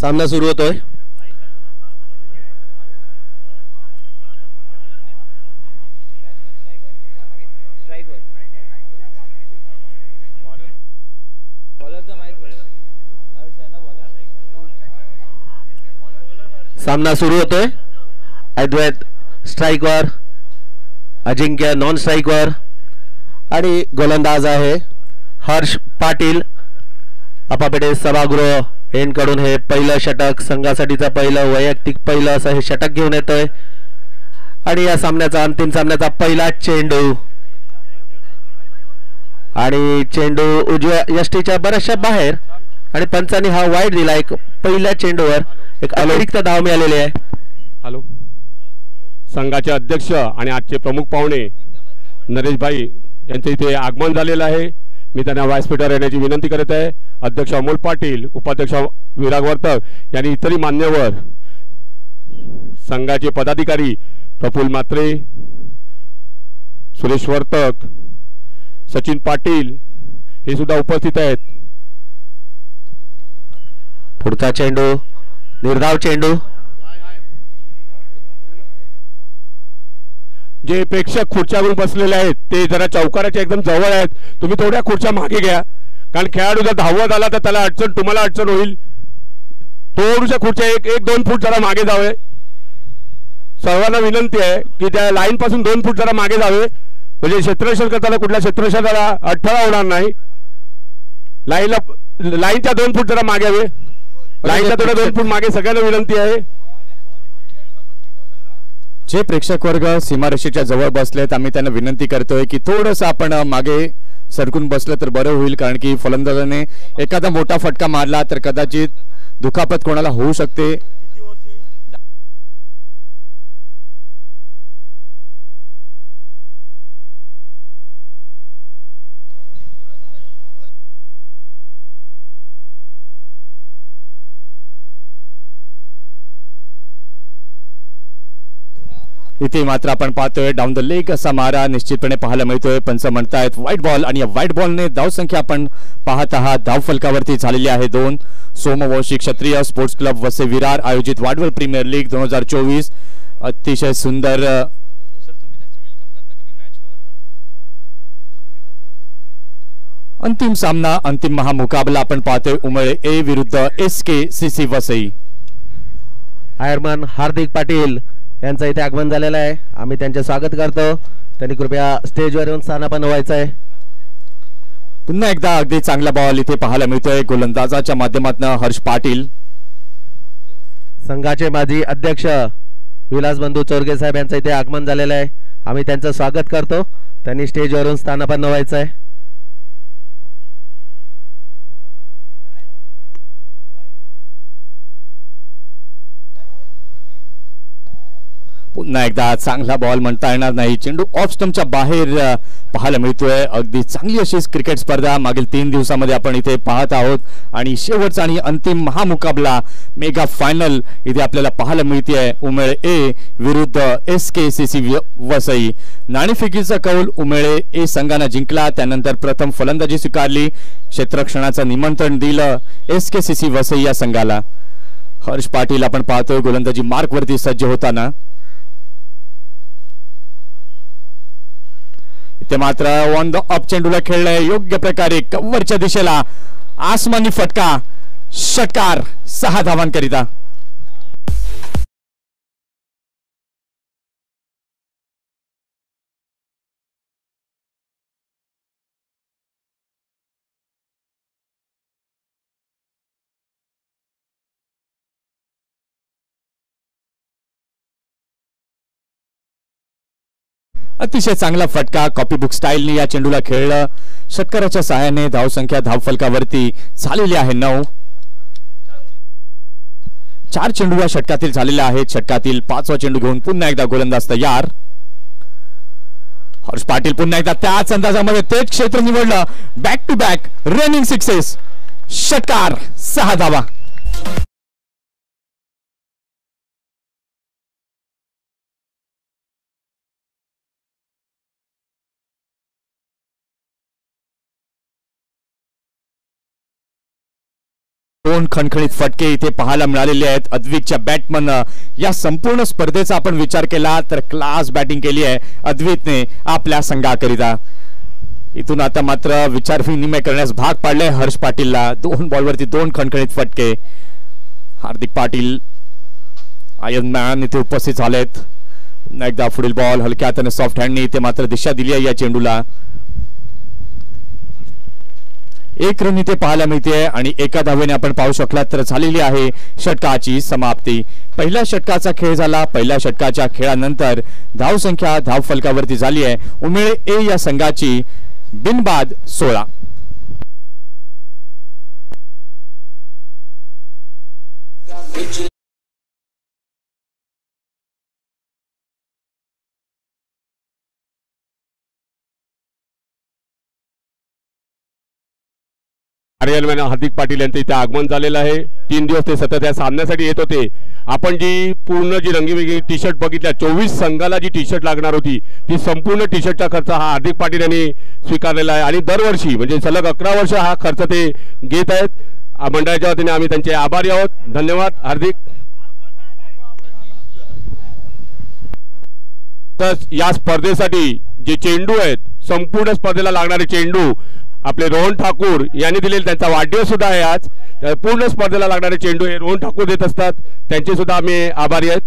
सामना सुरू होतोय. सामना सुरू होतोय. अद्वैत स्ट्राइकवर, अजिंक्य नॉन स्ट्राइकवर आणि गोलंदाज आहे हर्ष पाटील. अपापेटे सभागृह यांकडून हे पहिलं षटक, संघासाठीचं पहिलं, वैयक्तिक पहिलं असं हे षटक घेऊन येतोय. आणि या सामन्याचा अंतिम सामन्याचा पहिला चेंडू आणि चेंडू उजव्या यष्टीच्या बऱ्याचशा बाहेर आणि पंचांनी हा वाईट दिला. एक पहिल्या चेंडूवर एक अतिरिक्त धाव मिळालेली आहे. हॅलो, संघाचे अध्यक्ष आणि आजचे प्रमुख पाहुणे नरेश भाई यांचे इथे आगमन झालेलं आहे. मी त्यांना व्यासपीठावर येण्याची विनंती करत आहे. अध्यक्ष अमोल पाटील, उपाध्यक्ष विराग वर्तक यांनी इतरही मान्यवर, संघाचे पदाधिकारी प्रफुल्ल म्हात्रे, सुरेश वर्तक, सचिन पाटील हे सुद्धा उपस्थित आहेत. पुढचा चेंडू निर्धाव चेंडू. जे प्रेक्षक खुर्च्यावरून बसलेले आहेत ते जरा चौकाराच्या एकदम जवळ आहेत. तुम्ही थोड्या खुर्च्या मागे घ्या, कारण खेळाडू जर धावत आला तर त्याला अडचण, तुम्हाला अडचण होईल. थोड्याशा खुर्च्या एक दोन फूट जरा मागे जावे. सर्वांना विनंती आहे की त्या लाईन पासून 2 फूट जरा मागे जावे, म्हणजे क्षेत्ररक्षण करताना कुठल्या क्षेत्ररक्षकाला अडथळा होणार नाही. लाईनच्या 2 फूट जरा मागे हवे. लाईनच्या थोड्या 2 फूट मागे सगळ्यांना विनंती आहे. जे प्रेक्षक वर्ग सीमारेषेच्या जवळ बसलेत, आम्ही त्यांना विनंती करतोय की थोडंसं आपण मागे सरकून बसलं तर बरं होईल, कारण की फलंदाजाने एखादा मोठा फटका मारला तर कदाचित दुखापत कोणाला होऊ शकते. इथे मात्र आपण पाहतोय डाऊन द लेग असा मारा निश्चितपणे पाहायला मिळतोय. पंच म्हणतायत व्हाईट बॉल आणि या व्हाईट बॉलने धावसंख्या आपण पाहत आहात धाव फलकावरती झालेली आहे 2. सोमवंशी क्षत्रिय स्पोर्ट्स क्लब वसे विरार आयोजित वाडवल प्रीमियर लीग 2024 अतिशय सुंदर अंतिम सामना, अंतिम महामुकाबला आपण पाहतोय उमळे ए विरुद्ध SKCC वसई. आयरमन हार्दिक पाटील यांचं इथे आगमन झालेलं आहे. आम्ही त्यांचे स्वागत करतो. त्यांनी कृपया स्टेजवर येऊन स्थानापन्न व्हायचं आहे. पुन्हा एकदा अगदी चांगला बॉल इथे पाहायला मिळतोय गोलंदाजाच्या माध्यमातून हर्ष पाटील. संघाचे माजी अध्यक्ष विलास बंधू चोरगे साहेब यांचं इथे आगमन झालेलं आहे. आम्ही त्यांचं स्वागत करतो. त्यांनी स्टेजवरून स्थानापन्न व्हायचं आहे. पुन्हा एकदा चांगला बॉल म्हणता येणार नाही, चेंडू ऑफ स्टंपच्या बाहेर पाहायला मिळतोय. अगदी चांगली अशी क्रिकेट स्पर्धा मागील 3 दिवसांमध्ये आपण इथे पाहत आहोत आणि शेवटचा आणि अंतिम महामुकाबला मेगा फायनल इथे आपल्याला पाहायला मिळते. उमेळे ए विरुद्ध SKCC वसई. नाणेफेकीचा कौल उमेळे ए संघाने जिंकला. त्यानंतर प्रथम फलंदाजी स्वीकारली, क्षेत्ररक्षणाचं निमंत्रण दिलं SKCC वसई या संघाला. हर्ष पाटील आपण पाहतोय गोलंदाजी मार्क वरती सज्ज होताना. इथे मात्र ऑन द अप चेंडूला खेळलाय योग्य प्रकारे कव्हरच्या दिशेला आसमानी फटका, षटकार 6 धावांकरिता. अतिशय चांगला फटका कॉपीबुक स्टाईलने या चेंडूला खेळलं. षटकाराच्या सहाय्याने धावसंख्या धावफलकावरती झालेली आहे 9. 4 चेंडू या षटकातील झालेले आहेत. षटकातील 5वा चेंडू घेऊन पुन्हा एकदा गोलंदाज तयार. हर्ष पाटील पुन्हा एकदा त्याच अंदाजामध्ये तेच क्षेत्र निवडलं. Back to back running sixes, षटकार 6 धावा. दोन खणखणीत फटके इथे पाहायला मिळालेले आहेत अद्वितच्या बॅटमन. या संपूर्ण स्पर्धेचा आपण विचार केला तर क्लास बॅटिंग केली आहे अद्वितने आपल्या संघाकरिता. इथून आता मात्र विचार विनिमय करण्यास भाग पाडले हर्ष पाटीलला. 2 बॉलवरती 2 खणखणीत फटके. हार्दिक पाटील आयर्न मॅन इथे उपस्थित झालेत. पुन्हा एकदा पुढील बॉल हलक्या हाताने सॉफ्ट हँडने इथे मात्र दिशा दिली आहे या चेंडूला. 1 रन इथे पाहायला मिळते आणि एका धावेने आपण पाहू शकलात तर झालेली आहे षटकाची समाप्ती. पहिल्या षटकाचा खेळ झाला. पहिल्या षटकाच्या खेळानंतर धावसंख्या धावफलकावरती झाली आहे उमेळ ए या संघाची बिनबाद 16. आर्यन हार्दिक पाटील यांचं इथे आगमन झालेलं आहे. 3 दिवस ते सतत या सामन्यासाठी येत होते. आपण जी पूर्ण जी रंगीबेरंगी टी शर्ट बघितल्या 24 संघाला जी टी शर्ट लागणार होती ती संपूर्ण टी शर्टचा खर्च हा हार्दिक पाटील यांनी स्वीकारलेला आहे आणि दरवर्षी म्हणजे सलग 11 वर्ष हा खर्च ते घेत आहेत. मंडळाच्या वतीने आम्ही त्यांचे आभारी आहोत. धन्यवाद हार्दिक. तर या स्पर्धेसाठी जे चेंडू आहेत संपूर्ण स्पर्धेला लागणारे चेंडू आपले रोहन ठाकूर यांनी दिलेले. त्यांचा वाढदिवस सुद्धा आहे आज. पूर्ण स्पर्धेला लागणारे चेंडू हे रोहन ठाकूर देत असतात. त्यांचे सुद्धा आम्ही आभारी आहेत.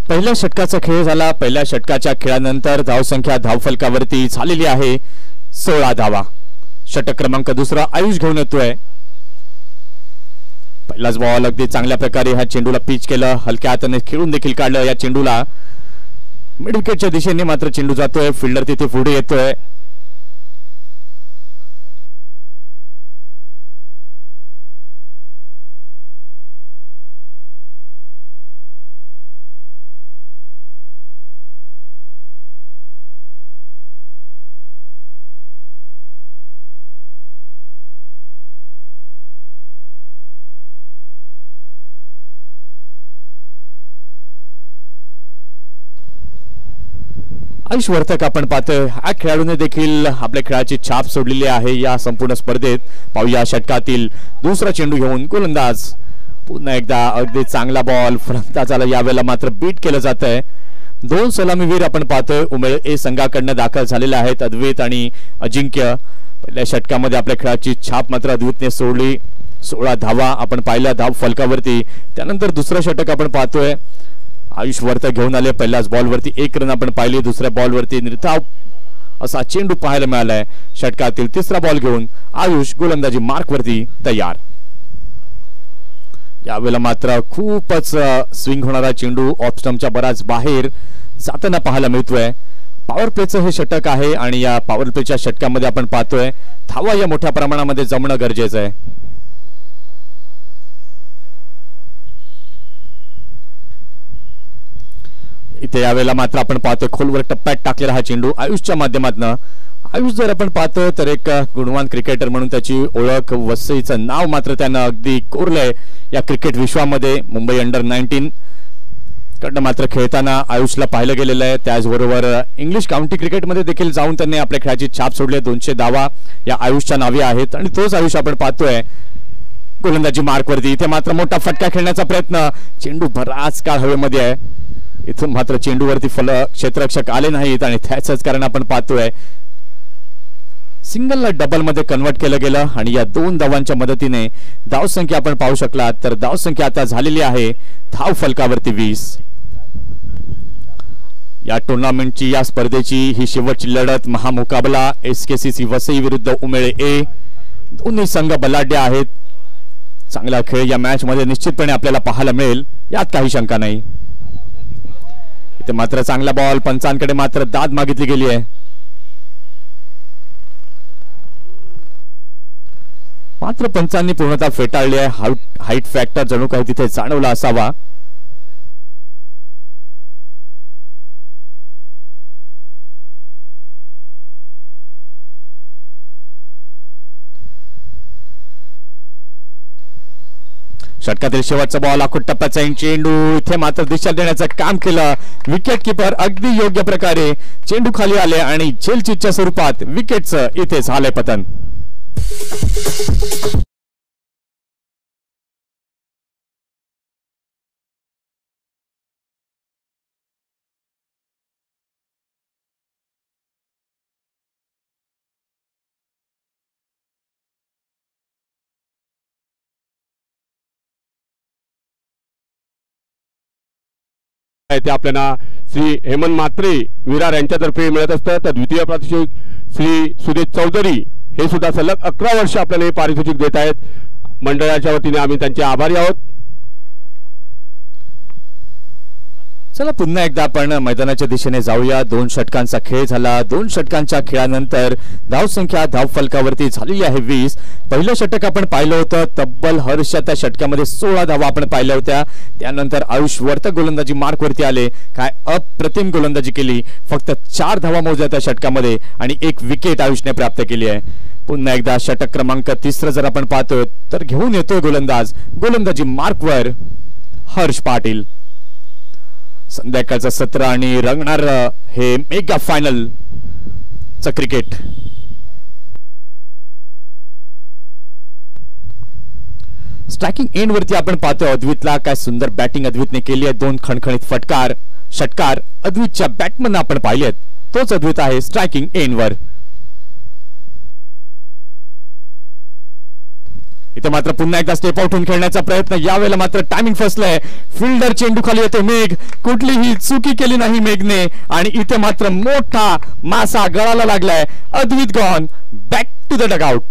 पहिल्या षटकाचा खेळ झाला. पहिल्या षटकाच्या खेळानंतर धावसंख्या धावफलकावरती झालेली आहे 16 धावा. षटक क्रमांक 2 आयुष घेऊन येतोय. पहिलाच बॉल अगदी चांगल्या प्रकारे ह्या चेंडूला पिच केलं. हलक्या हाताने खेळून देखील काढलं या चेंडूला. मिड विकेटच्या दिशेने मात्र चेंडू जातोय. फिल्डर तिथे पुढे येतोय. आयुष वर्तक आपण पाहतोय. हा खेळाडूने देखील आपल्या खेळाची छाप सोडलेली आहे या संपूर्ण स्पर्धेत. पाहूया षटकातील दुसरा चेंडू घेऊन गोलंदाज. पुन्हा एकदा अगदी चांगला बॉल फलंदाजाला यावेळेला मात्र बीट केलं जात आहे. 2 सलामीवीर आपण पाहतोय उमेळ ए संघाकडनं दाखल झालेले आहेत अद्वैत आणि अजिंक्य. पहिल्या षटकामध्ये आपल्या खेळाची छाप मात्र अद्वैतने सोडली. 16 धावा आपण पाहिल्या धाव फलकावरती. त्यानंतर दुसरं षटक आपण पाहतोय आयुष वर्तक घेऊन आले. पहिल्याच बॉलवरती 1 रन आपण पाहिली. दुसऱ्या बॉलवरती निर्धाव असा चेंडू पाहायला मिळालाय. षटकातील तिसरा बॉल घेऊन आयुष गोलंदाजी मार्कवरती तयार. यावेळेला मात्र खूपच स्विंग होणारा चेंडू ऑफ स्टंपच्या बराच बाहेर जाताना पाहायला मिळतोय. पॉवर प्लेचं हे षटक आहे आणि या पॉवर प्लेच्या षटकामध्ये आपण पाहतोय धावा या मोठ्या प्रमाणामध्ये जमणं गरजेचं आहे. इथे यावेळेला मात्र आपण पाहतोय खोलवर टप्प्यात टाकलेला हा चेंडू आयुषच्या माध्यमातून. आयुष जर आपण पाहतो तर एक गुणवान क्रिकेटर म्हणून त्याची ओळख वसईचं नाव मात्र त्यानं अगदी कोरलंय या क्रिकेट विश्वामध्ये. मुंबई अंडर-19 कडनं मात्र खेळताना आयुषला पाहिलं गेलेलं आहे. त्याचबरोबर इंग्लिश काउंटी क्रिकेटमध्ये देखील जाऊन त्यांनी आपल्या खेळाची छाप सोडली. 200 धावा या आयुषच्या नावे आहेत आणि तोच आयुष आपण पाहतोय गोलंदाजी मार्कवरती. इथे मात्र मोठा फटका खेळण्याचा प्रयत्न. चेंडू बराच काळ हवेमध्ये आहे. इथून मात्र चेंडूवरती क्षेत्ररक्षक आले नाहीत आणि त्याच कारण आपण पाहतोय सिंगलला डबल मध्ये कन्वर्ट केलं गेलं आणि या 2 धावांच्या मदतीने धावसंख्या आपण पाहू शकला तर धावसंख्या आता झालेली आहे धाव फलकावरती 20. या टुर्नामेंटची या स्पर्धेची ही शेवटची लढत महामुकाबला SKCC वसई विरुद्ध उमेळ ए. दोन्ही संघ बलाढ्य आहेत. चांगला खेळ या मॅच मध्ये निश्चितपणे आपल्याला पाहायला मिळेल यात काही शंका नाही. इथे मात्र चांगला बॉल पंचांकडे मात्र दाद मागितली गेली आहे. मात्र पंचांनी पूर्णतः फेटाळली आहे. हाईट फॅक्टर जणू काही तिथे जाणवला असावा. षटकातील शेवटचा बॉल आखूड टप्प्याचा चेंडू. इथे मात्र दिशा देण्याचं काम केलं विकेट किपर अगदी योग्य प्रकारे. चेंडू खाली आले आणि झेलचीच्या स्वरूपात विकेटचं इथे झालंय पतन. ते आपल्याला श्री हेमंत म्हात्रे विरार यांच्यातर्फे मिळत असतं. तर द्वितीय पारितोषिक श्री सुदेश चौधरी हे सुद्धा सलग 11 वर्ष आपल्याला हे पारितोषिक देत आहेत. मंडळाच्या वतीने आम्ही त्यांचे आभारी आहोत. चला पुन्हा एकदा आपण मैदानाच्या दिशेने जाऊया. 2 षटकांचा खेळ झाला. 2 षटकांच्या खेळानंतर धावसंख्या धावफलकावरती झालेली आहे 20. पहिलं षटक आपण पाहिलं होतं. तब्बल हर्षच्या त्या षटकामध्ये 16 धावा आपण पाहिल्या होत्या. त्यानंतर आयुष वर्तक गोलंदाजी मार्कवरती आले. काय अप्रतिम गोलंदाजी केली. फक्त 4 धावा मोजल्या त्या षटकामध्ये आणि 1 विकेट आयुषने प्राप्त केली आहे. पुन्हा एकदा षटक क्रमांक 3 जर आपण पाहतोय तर घेऊन येतोय गोलंदाजी मार्कवर हर्ष पाटील. संध्याकाळचं सत्र आणि रंगणार हे मेगा फायनल च क्रिकेट. स्ट्रायकिंग एंड वरती आपण पाहतोय अद्वितला. काय सुंदर बॅटिंग अद्वितने केली आहे. 2 खणखणीत षटकार अद्वितच्या बॅटमन आपण पाहिलेत. तोच अद्वित आहे स्ट्रायकिंग एंड वर. इथे मात्र पुन्हा एकदा स्टेप आउट होऊन खेळण्याचा प्रयत्न. यावेळेला मात्र टायमिंग फसलाय. फिल्डर चेंडू खाली येतो. मेघ कुठलीही चुकी केली नाही मेघने आणि इथे मात्र मोठा मासा गळाला लागलाय. Advit gone back to the dugout.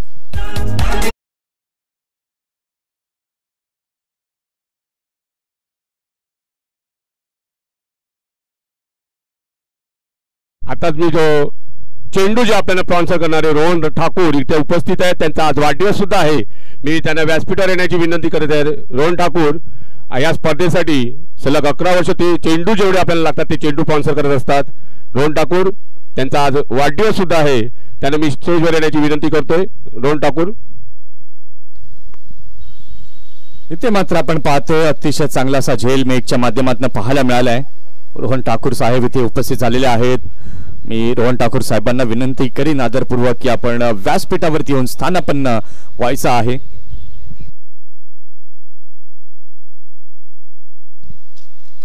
आता मी जो चेंडू जे आपल्याला स्पॉन्सर करणारे रोहन ठाकूर इथे उपस्थित आहेत. त्यांचा आज वाढदिवस सुद्धा आहे. मी त्यांना व्यासपीठावर येण्याची विनंती करत आहे. रोहन ठाकूर या स्पर्धेसाठी सलग 11 वर्ष ते चेंडू जेवढे आपल्याला लागतात ते चेंडू स्पॉन्सर करत असतात. रोहन ठाकूर त्यांचा आज वाढदिवस सुद्धा आहे. त्यांना मी स्टेजवर येण्याची विनंती करतोय. रोहन ठाकूर. इथे मात्र आपण पाहतोय अतिशय चांगला असा झेल मेघच्या माध्यमातून पाहायला मिळालाय. रोहन ठाकूर साहेब इथे उपस्थित झालेले आहेत. मी रोहन ठाकूर साहेबांना विनंती करीन आदरपूर्वक की आपण व्यासपीठावरती येऊन स्थानापन्न व्हायचं आहे.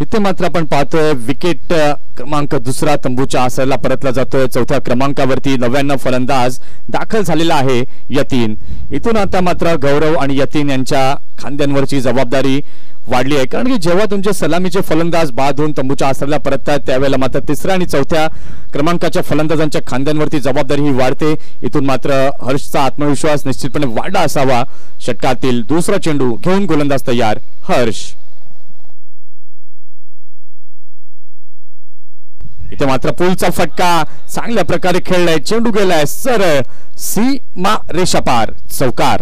इथे मात्र आपण पाहतोय विकेट क्रमांक 2 तंबूच्या आसराला परतला जातोय. 4थ्या क्रमांकावरती 99 फलंदाज दाखल झालेला आहे यतीन. इथून आता मात्र गौरव आणि यतीन यांच्या खांद्यांवरची जबाबदारी वाढली आहे. कारण की जेव्हा तुमचे सलामीचे फलंदाज बाद होऊन तंबूच्या आसराला परततात त्यावेळेला मात्र 3ऱ्या आणि 4थ्या क्रमांकाच्या फलंदाजांच्या खांद्यांवरती जबाबदारी ही वाढते. इथून मात्र हर्षचा आत्मविश्वास निश्चितपणे वाढला असावा. षटकातील 2रा चेंडू घेऊन गोलंदाज तयार हर्ष. इथे मात्र पुलचा फटका चांगल्या प्रकारे खेळलाय. चेंडू गेलाय सरळ सीमा रेषापार चौकार.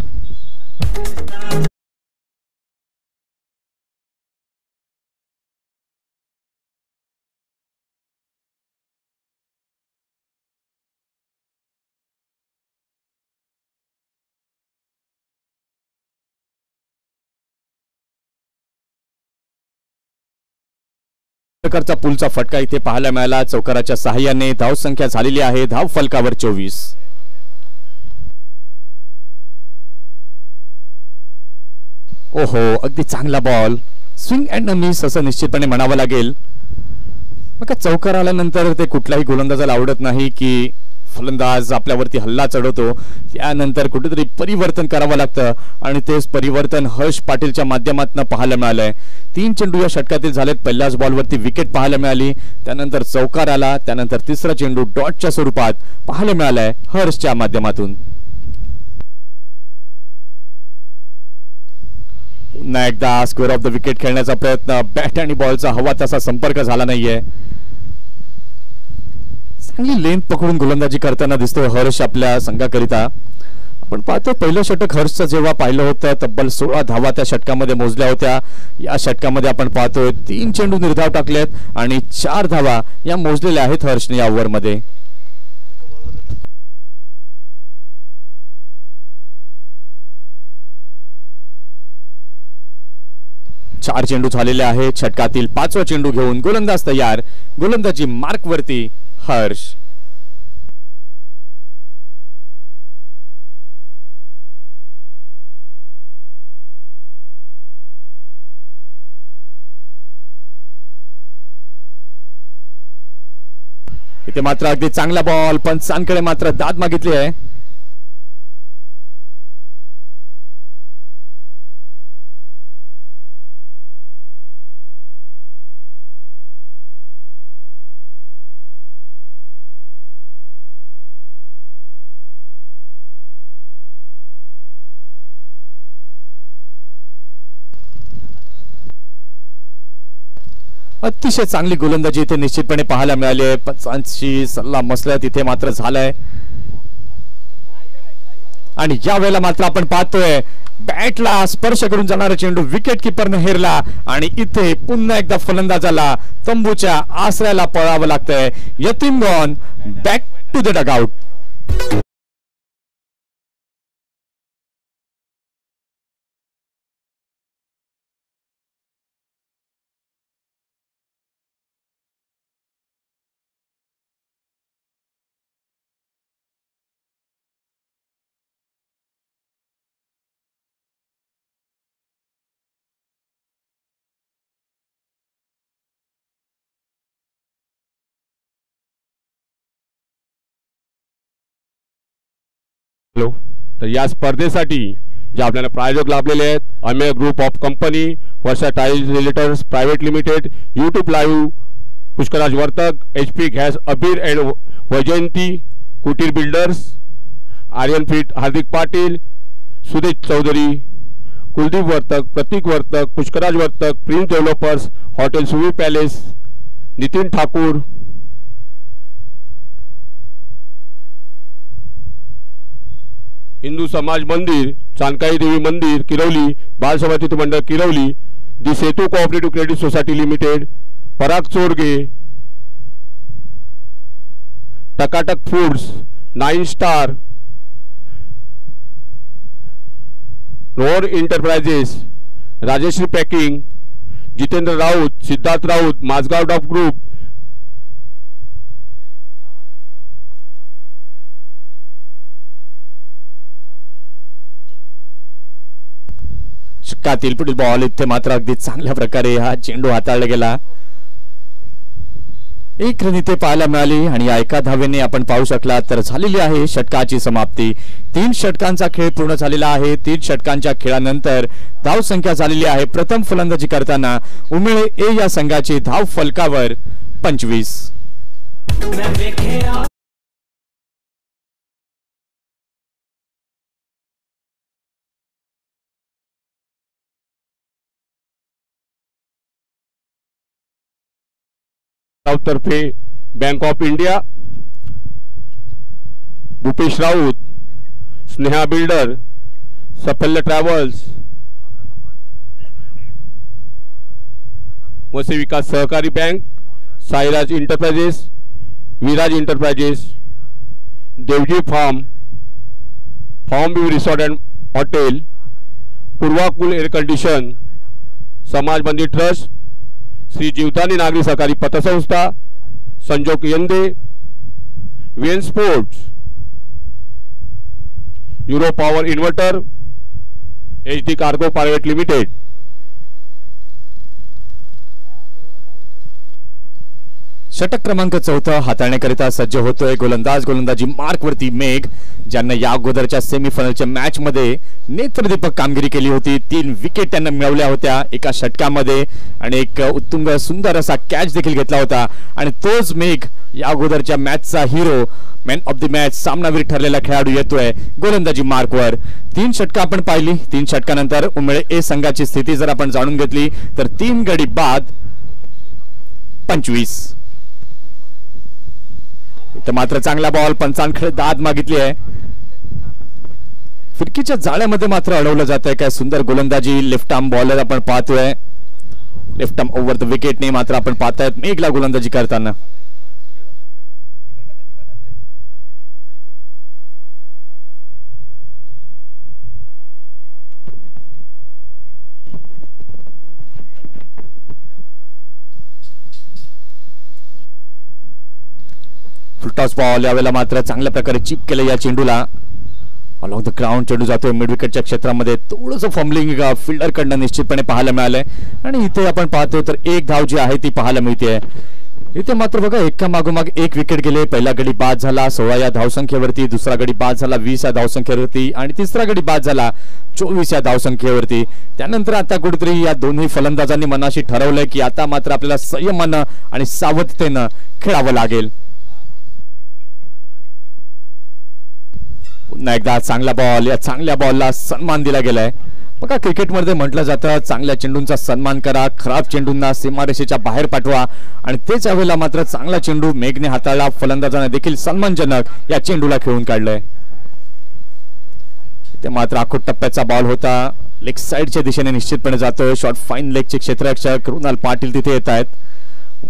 प्रकारचा पुलचा फटका इथे पाहायला मिळाला. चौकाराच्या सहाय्याने धावसंख्या झालेली आहे धाव फलकावर 24. ओहो अगदी चांगला बॉल. स्विंग अँड मिस असं निश्चितपणे म्हणावं लागेल. मग चौकार आल्यानंतर ते कुठल्याही गोलंदाजाला आवडत नाही की फलंदाज आपल्यावरती हल्ला चढवतो. त्यानंतर कुठेतरी परिवर्तन करावं लागतं आणि तेच परिवर्तन हर्ष पाटीलच्या माध्यमातून पाहायला मिळालंय. 3 चेंडू या षटकातील झालेत. पहिल्याच बॉलवरती विकेट पाहायला मिळाली. त्यानंतर चौकार आला. त्यानंतर 3रा चेंडू डॉटच्या स्वरूपात पाहायला मिळालाय हर्षच्या माध्यमातून. पुन्हा एकदा स्क्वेअर ऑफ द विकेट खेळण्याचा प्रयत्न. बॅट आणि बॉलचा हवा तसा संपर्क झाला नाहीये. चांगली लेंथ पकडून गोलंदाजी करताना दिसतोय हर्ष आपल्या संघाकरिता. आपण पाहतो पहिलं षटक हर्षचं जेव्हा पाहिलं होतं तब्बल 16 धावा त्या षटकामध्ये मोजल्या होत्या. या षटकामध्ये आपण पाहतोय 3 चेंडू निर्धाव टाकलेत आणि 4 धावा या मोजलेल्या आहेत हर्षने या ओव्हरमध्ये. चार चेंडू झालेले आहेत. षटकातील 5वा चेंडू घेऊन गोलंदाज तयार. गोलंदाजी मार्कवरती हर्ष. इथे मात्र अगदी चांगला बॉल, पंचांकडे मात्र दाद मागितली आहे. अतिशय चांगली गोलंदाजी इथे निश्चितपणे पाहायला मिळाली आहे. पंचांची सल्ला मसलत तिथे मात्र झालाय आणि या वेळेला मात्र आपण पाहतोय बॅटला स्पर्श करून जाणारा चेंडू विकेट किपरने हेरला आणि इथे पुन्हा एकदा फलंदाजाला तंबूच्या आसऱ्याला पळावं लागतंय. Yatim gone back to the dugout. तर या स्पर्धेसाठी जे आपल्याला प्रायोजक लाभलेले आहेत Amey group of company, Varsha tiles realtors private limited, YouTube live, Pushkaraj Vartak, HP gas, Abir and Vaijayanti, Kutir builders, Aryan feet, Hardik Patil, Sudesh Chaudhari, Kuldeep Vartak, Pratik Vartak, Pushkaraj Vartak, prince developers, hotel Suvi palace, Nitin Thakur, Hindu Samaj Mandir, Chandkai Devi Mandir Kirwali, Bal Sabhapati Mandal Kirwali, the Setu cooperative credit society limited, Parag Chorge, Takatak foods, 9 star, Rohar enterprises, Rajeshree packing, Jitendra Raut, Siddharth Raut, Mazgaon dock group, षटकातील पुढील बॉल इथे मात्र अगदी चांगल्या प्रकारे हा चेंडू हाताळला गेला. एक रन इथे पाहायला मिळाली आणि या एका धावेने आपण पाहू शकला तर झालेली आहे षटकाची समाप्ती. 3 षटकांचा खेळ पूर्ण झालेला आहे. 3 षटकांच्या खेळानंतर धाव संख्या झालेली आहे प्रथम फलंदाजी करताना उमेळे ए या संघाची धाव फलकावर 25. तर्फे Bank of India, Bhupesh Raut, Sneha builder, Safalya travels, Vasai Vikas Sahakari bank, Sairaj enterprises, Viraj enterprises, Devji farm, farm view resort and hotel, Purvakul air condition, Samaj Mandir trust, Shri Jivdani Nagari Sahakari Patsanstha, Sanjog Yande, VN sports, euro power inverter, HD cargo private limited. षटक क्रमांक 4 हाताळण्याकरिता सज्ज होतोय गोलंदाजी मार्कवरती मेघ, ज्यांना या अगोदरच्या सेमीफायनलच्या मॅच मध्ये नेत्रदीपक कामगिरी केली होती. 3 विकेट त्यांना मिळवल्या होत्या एका षटकामध्ये आणि एक उत्तुंग सुंदर असा कॅच देखील घेतला होता. आणि तोच मेघ या अगोदरच्या मॅचचा hero, man of the match, सामनावीर ठरलेला खेळाडू येतोय गोलंदाजी मार्कवर. 3 षटकं आपण पाहिली. 3 षटकानंतर उमेळे ए संघाची स्थिती जर आपण जाणून घेतली तर 3 गडी बाद 25. इथे मात्र चांगला बॉल, पंचांकडे दाद मागितली आहे. फिरकीच्या जाळ्यामध्ये मात्र अडवलं जात आहे. काय सुंदर गोलंदाजी लेफ्ट आर्म बॉलर आपण पाहतोय. लेफ्ट आर्म ओव्हर द विकेटने मात्र आपण पाहतायत मेघला गोलंदाजी करताना. फुलटॉस बॉल यावेळेला मात्र चांगल्या प्रकारे चिप केलं या चेंडूला. ऑल ऑफ द ग्राउंड चेंडू जातोय मिड विकेटच्या क्षेत्रामध्ये. थोडंसं फॉर्मलिंग फिल्डरकडनं निश्चितपणे पाहायला मिळालंय आणि इथे आपण पाहतोय तर एक धाव जी आहे ती पाहायला मिळते. इथे मात्र बघा एका मागोमाग एक विकेट गेले. पहिला गडी बाद झाला 16 या धावसंख्येवरती, दुसरा गडी बाद झाला 20 या धावसंख्येवरती आणि तिसरा गडी बाद झाला 24 या धावसंख्येवरती. त्यानंतर आता कुठेतरी या दोन्ही फलंदाजांनी मनाशी ठरवलंय की आता मात्र आपल्याला संयमानं आणि सावधतेनं खेळावं लागेल. पुन्हा एकदा चांगला बॉल, या चांगल्या बॉलला सन्मान दिला गेलाय. बघा क्रिकेटमध्ये म्हटलं जातं चांगल्या चेंडूंचा सन्मान करा, खराब चेंडूंना सीमारेषेच्या बाहेर पाठवा आणि तेच यावेळेला मात्र चांगला चेंडू मेघने हाताळला. फलंदाजाने देखील सन्मानजनक या चेंडूला खेळून काढलंय. ते मात्र आखूट टप्प्याचा बॉल होता, लेग साइडच्या दिशेने निश्चितपणे जातोय. शॉट फाईन लेगचे क्षेत्ररक्षक कृणाल पाटील तिथे येत आहेत.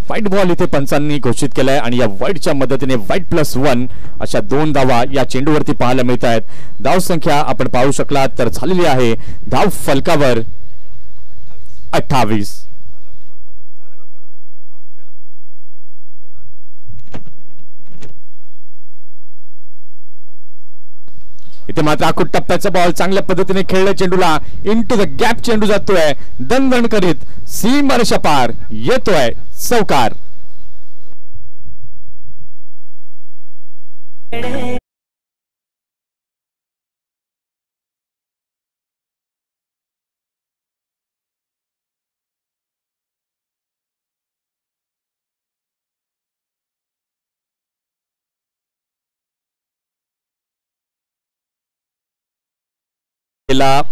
वाईट बॉल इथे पंचांनी घोषित केलाय आणि या वाईटच्या मदतीने वाईट +1 अशा 2 धावा या चेंडूवरती पाहायला मिळत आहेत. धाव संख्या आपण पाहू शकलात तर झालेली आहे धाव फलकावर 28. इथे मात्र आखूट टप्प्याचा बॉल चांगल्या पद्धतीने खेळल्या चेंडूला इनटू द गॅप चेंडू जातोय, दणदण करीत सीमारेषा पार येतोय चौकार.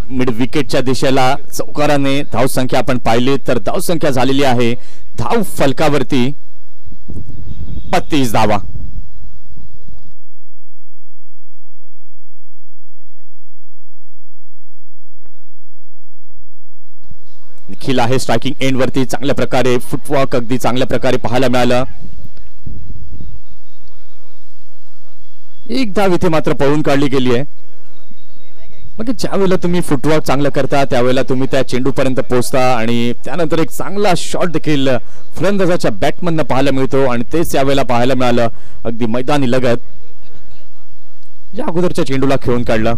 मिड विकेटच्या दिशेला चौकाराने धाव संख्या आपण पाहिली तर धाव संख्या झालेली आहे धाव फलकावरती 32 धावा. निखिल आहे स्ट्रायकिंग एंड वरती, चांगल्या प्रकारे फुटवर्क अगदी चांगल्या प्रकारे पाहायला मिळालं. एक धाव इथे मात्र पळून काढली गेली आहे. मग ज्या वेळेला तुम्ही फुटवर्क चांगलं करता त्यावेळेला तुम्ही त्या चेंडूपर्यंत पोहोचता आणि त्यानंतर एक चांगला शॉट देखील फलंदाजाच्या बॅटमधनं पाहायला मिळतो आणि तेच यावेळेला पाहायला मिळालं अगदी मैदानी लगत. या अगोदरच्या चेंडूला खेळून काढलं.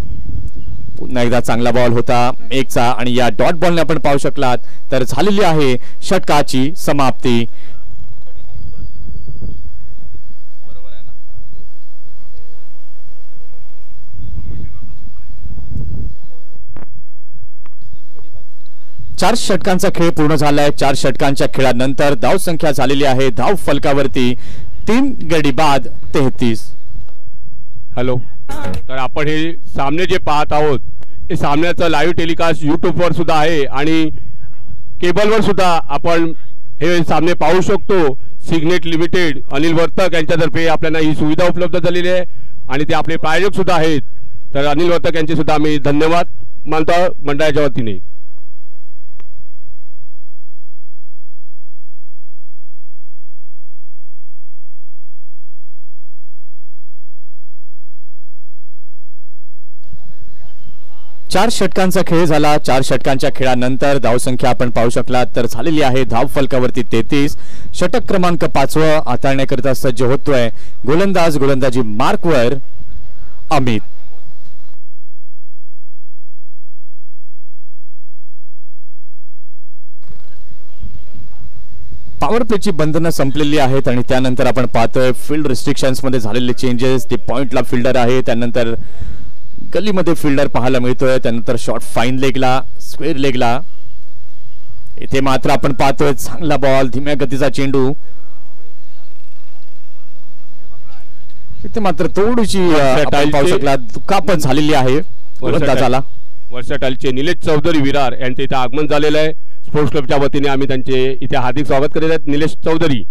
पुन्हा एकदा चांगला बॉल होता मेघचा आणि या डॉट बॉलने आपण पाहू शकलात तर झालेली आहे षटकाची समाप्ती. चार षटकांचा खेळ पूर्ण झालाय. 4 षटकांच्या खेळानंतर धाव संख्या झालेली आहे धाव फलकावरती 3 गडी बाद 33. हॅलो, तर आपण हे सामने जे पाहत आहोत हे सामन्याचं लाईव्ह टेलिकास्ट यूट्यूबवर सुद्धा आहे आणि केबलवर सुद्धा आपण हे सामने पाहू शकतो. सिग्नेट लिमिटेड अनिल वर्तक यांच्यातर्फे आपल्याला ही सुविधा उपलब्ध झालेली आहे आणि ते आपले प्रायोजक सुद्धा आहेत. तर अनिल वर्तक यांचे सुद्धा आम्ही धन्यवाद मानतो मंडळाच्या वतीने. चार षटकांचा खेळ झाला. 4 षटकांच्या खेळानंतर धाव संख्या आपण पाहू शकलात तर झालेली आहे धाव फलकावरती 33. षटक क्रमांक 5 हाताळण्याकरिता सज्ज होतोय गोलंदाज. गोलंदाजी मार्कवर अमित. पॉवर प्लेची बंधनं संपलेली आहेत आणि त्यानंतर आपण पाहतोय फील्ड रिस्ट्रिक्शन्स मध्ये झालेले चेंजेस. ते पॉइंटला फिल्डर आहे, त्यानंतर गलीमध्ये फिल्डर पाहायला मिळतोय, त्यानंतर शॉट फाईन लेगला स्क्वेअर लेगला. इथे मात्र आपण पाहतोय चांगला बॉल, धीम्या गतीचा चेंडू. इथे मात्र थोडीशी पाहू शकला दुखापत झालेली आहे गोलंदाजाला. वर्षाटालचे निलेश चौधरी विरार यांचे इथे आगमन झालेलं आहे. स्पोर्ट्स क्लबच्या वतीने आम्ही त्यांचे इथे हार्दिक स्वागत करीत आहेत. निलेश चौधरी.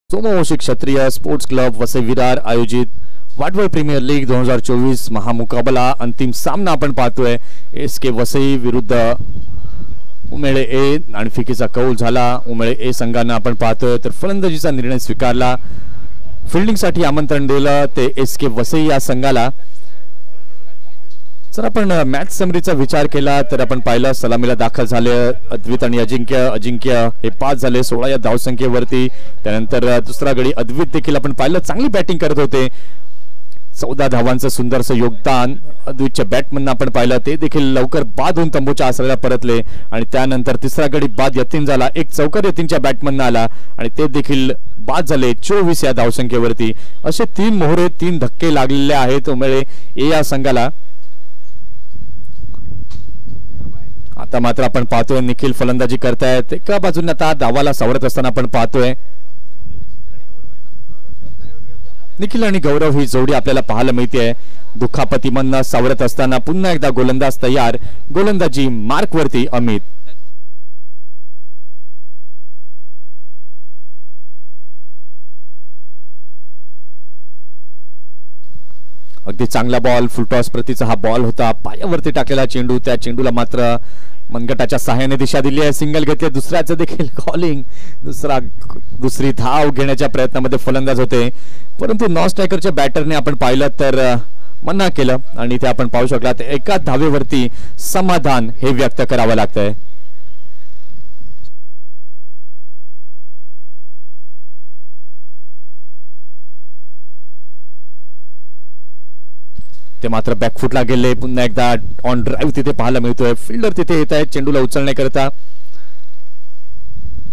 सोमवंशी क्षत्रिय स्पोर्ट्स क्लब वसई विरार आयोजित वाटवळ प्रीमियर लीग 2024 महामुकाबला अंतिम सामना आपण पाहतोय. SK वसई विरुद्ध उमेळे ए. नाणेफेकीचा कौल झाला. उमेळे ए संघाने आपण पाहतोय तर फलंदाजीचा निर्णय स्वीकारला. फिल्डिंगसाठी आमंत्रण दिलं ते SK वसई या संघाला. जर आपण मॅच समरीचा विचार केला तर आपण पाहिलं सलामीला दाखल झाले अद्वित आणि अजिंक्य हे 5 झाले 16 या धावसंख्येवरती. त्यानंतर दुसरा गडी अद्वित देखील आपण पाहिलं चांगली बॅटिंग करत होते. 14 धावांचं सुंदरसं योगदान अद्वितच्या बॅटमन आपण पाहिलं. ते देखील लवकर बाद होऊन तंबूच्या आसऱ्याला परतले आणि त्यानंतर तिसरा गडी बाद यतीन झाला. एक चौकार यतीनच्या बॅटमन आला आणि ते देखील बाद झाले 24 या धावसंख्येवरती. असे 3 मोहरे 3 धक्के लागलेले आहेत उमेळे ए या संघाला. आता मात्र आपण पाहतोय निखिल फलंदाजी करतायत. एका बाजूने आता धावाला सावरत असताना आपण पाहतोय निखिल आणि गौरव ही जोडी आपल्याला पाहायला मिळते. दुखापतीमधनं सावरत असताना पुन्हा एकदा गोलंदाज तयार. गोलंदाजी मार्क वरती अमित. अगदी चांगला बॉल फुलटॉस प्रतीचा हा बॉल होता. पायावरती टाकलेला चेंडू. त्या चेंडूला मात्र मनगटाच्या सहाय्याने दिशा दिली आहे. सिंगल घेतले. दुसऱ्याचं देखील कॉलिंग. दुसरी धाव घेण्याच्या प्रयत्नामध्ये फलंदाज होते परंतु नॉन स्ट्रायकरच्या बॅटरने आपण पाहिलं तर मना केलं आणि ते आपण पाहू शकला तर एका धावेवरती समाधान हे व्यक्त करावं लागतंय. ते मात्र बॅकफुटला गेले. पुन्हा एकदा ऑन ड्राईव्ह तिथे पाहायला मिळतोय. फिल्डर तिथे येत आहेत चेंडूला उचलण्याकरता.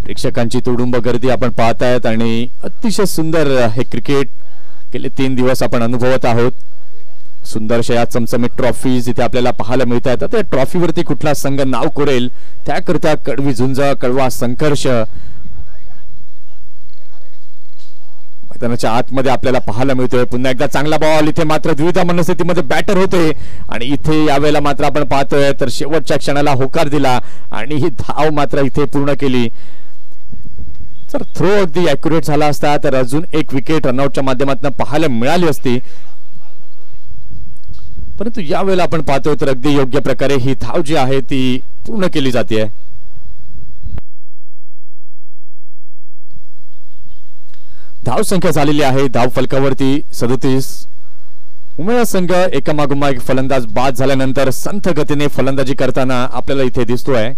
प्रेक्षकांची तुडुंब गर्दी आपण पाहतायत आणि अतिशय सुंदर हे क्रिकेट गेले 3 दिवस आपण अनुभवत आहोत. सुंदरशा या चमचमीत ट्रॉफीज इथे आपल्याला पाहायला मिळत आहेत. त्या ट्रॉफीवरती कुठला संघ नाव कोरेल त्याकरता कडवी झुंज कडवा संघर्ष मैदानाच्या आतमध्ये आपल्याला पाहायला मिळतोय. पुन्हा एकदा चांगला बॉल. इथे मात्र द्विधा मनस्थितीमध्ये बॅटर होते आणि इथे यावेळेला मात्र आपण पाहतोय तर शेवटच्या क्षणाला होकार दिला आणि ही धाव मात्र इथे पूर्ण केली. जर थ्रो अगदी ॲक्युरेट झाला असता तर अजून एक विकेट रनआउटच्या माध्यमातून पाहायला मिळाली असती परंतु यावेळेला आपण पाहतोय तर अगदी योग्य प्रकारे ही धाव जी आहे ती पूर्ण केली जाते. धाव संख्या झालेली आहे धाव फलकावरती 37. उमेळा संघ एकामागोमाग एक फलंदाज बाद झाल्यानंतर संथ गतीने फलंदाजी करताना आपल्याला इथे दिसतोय.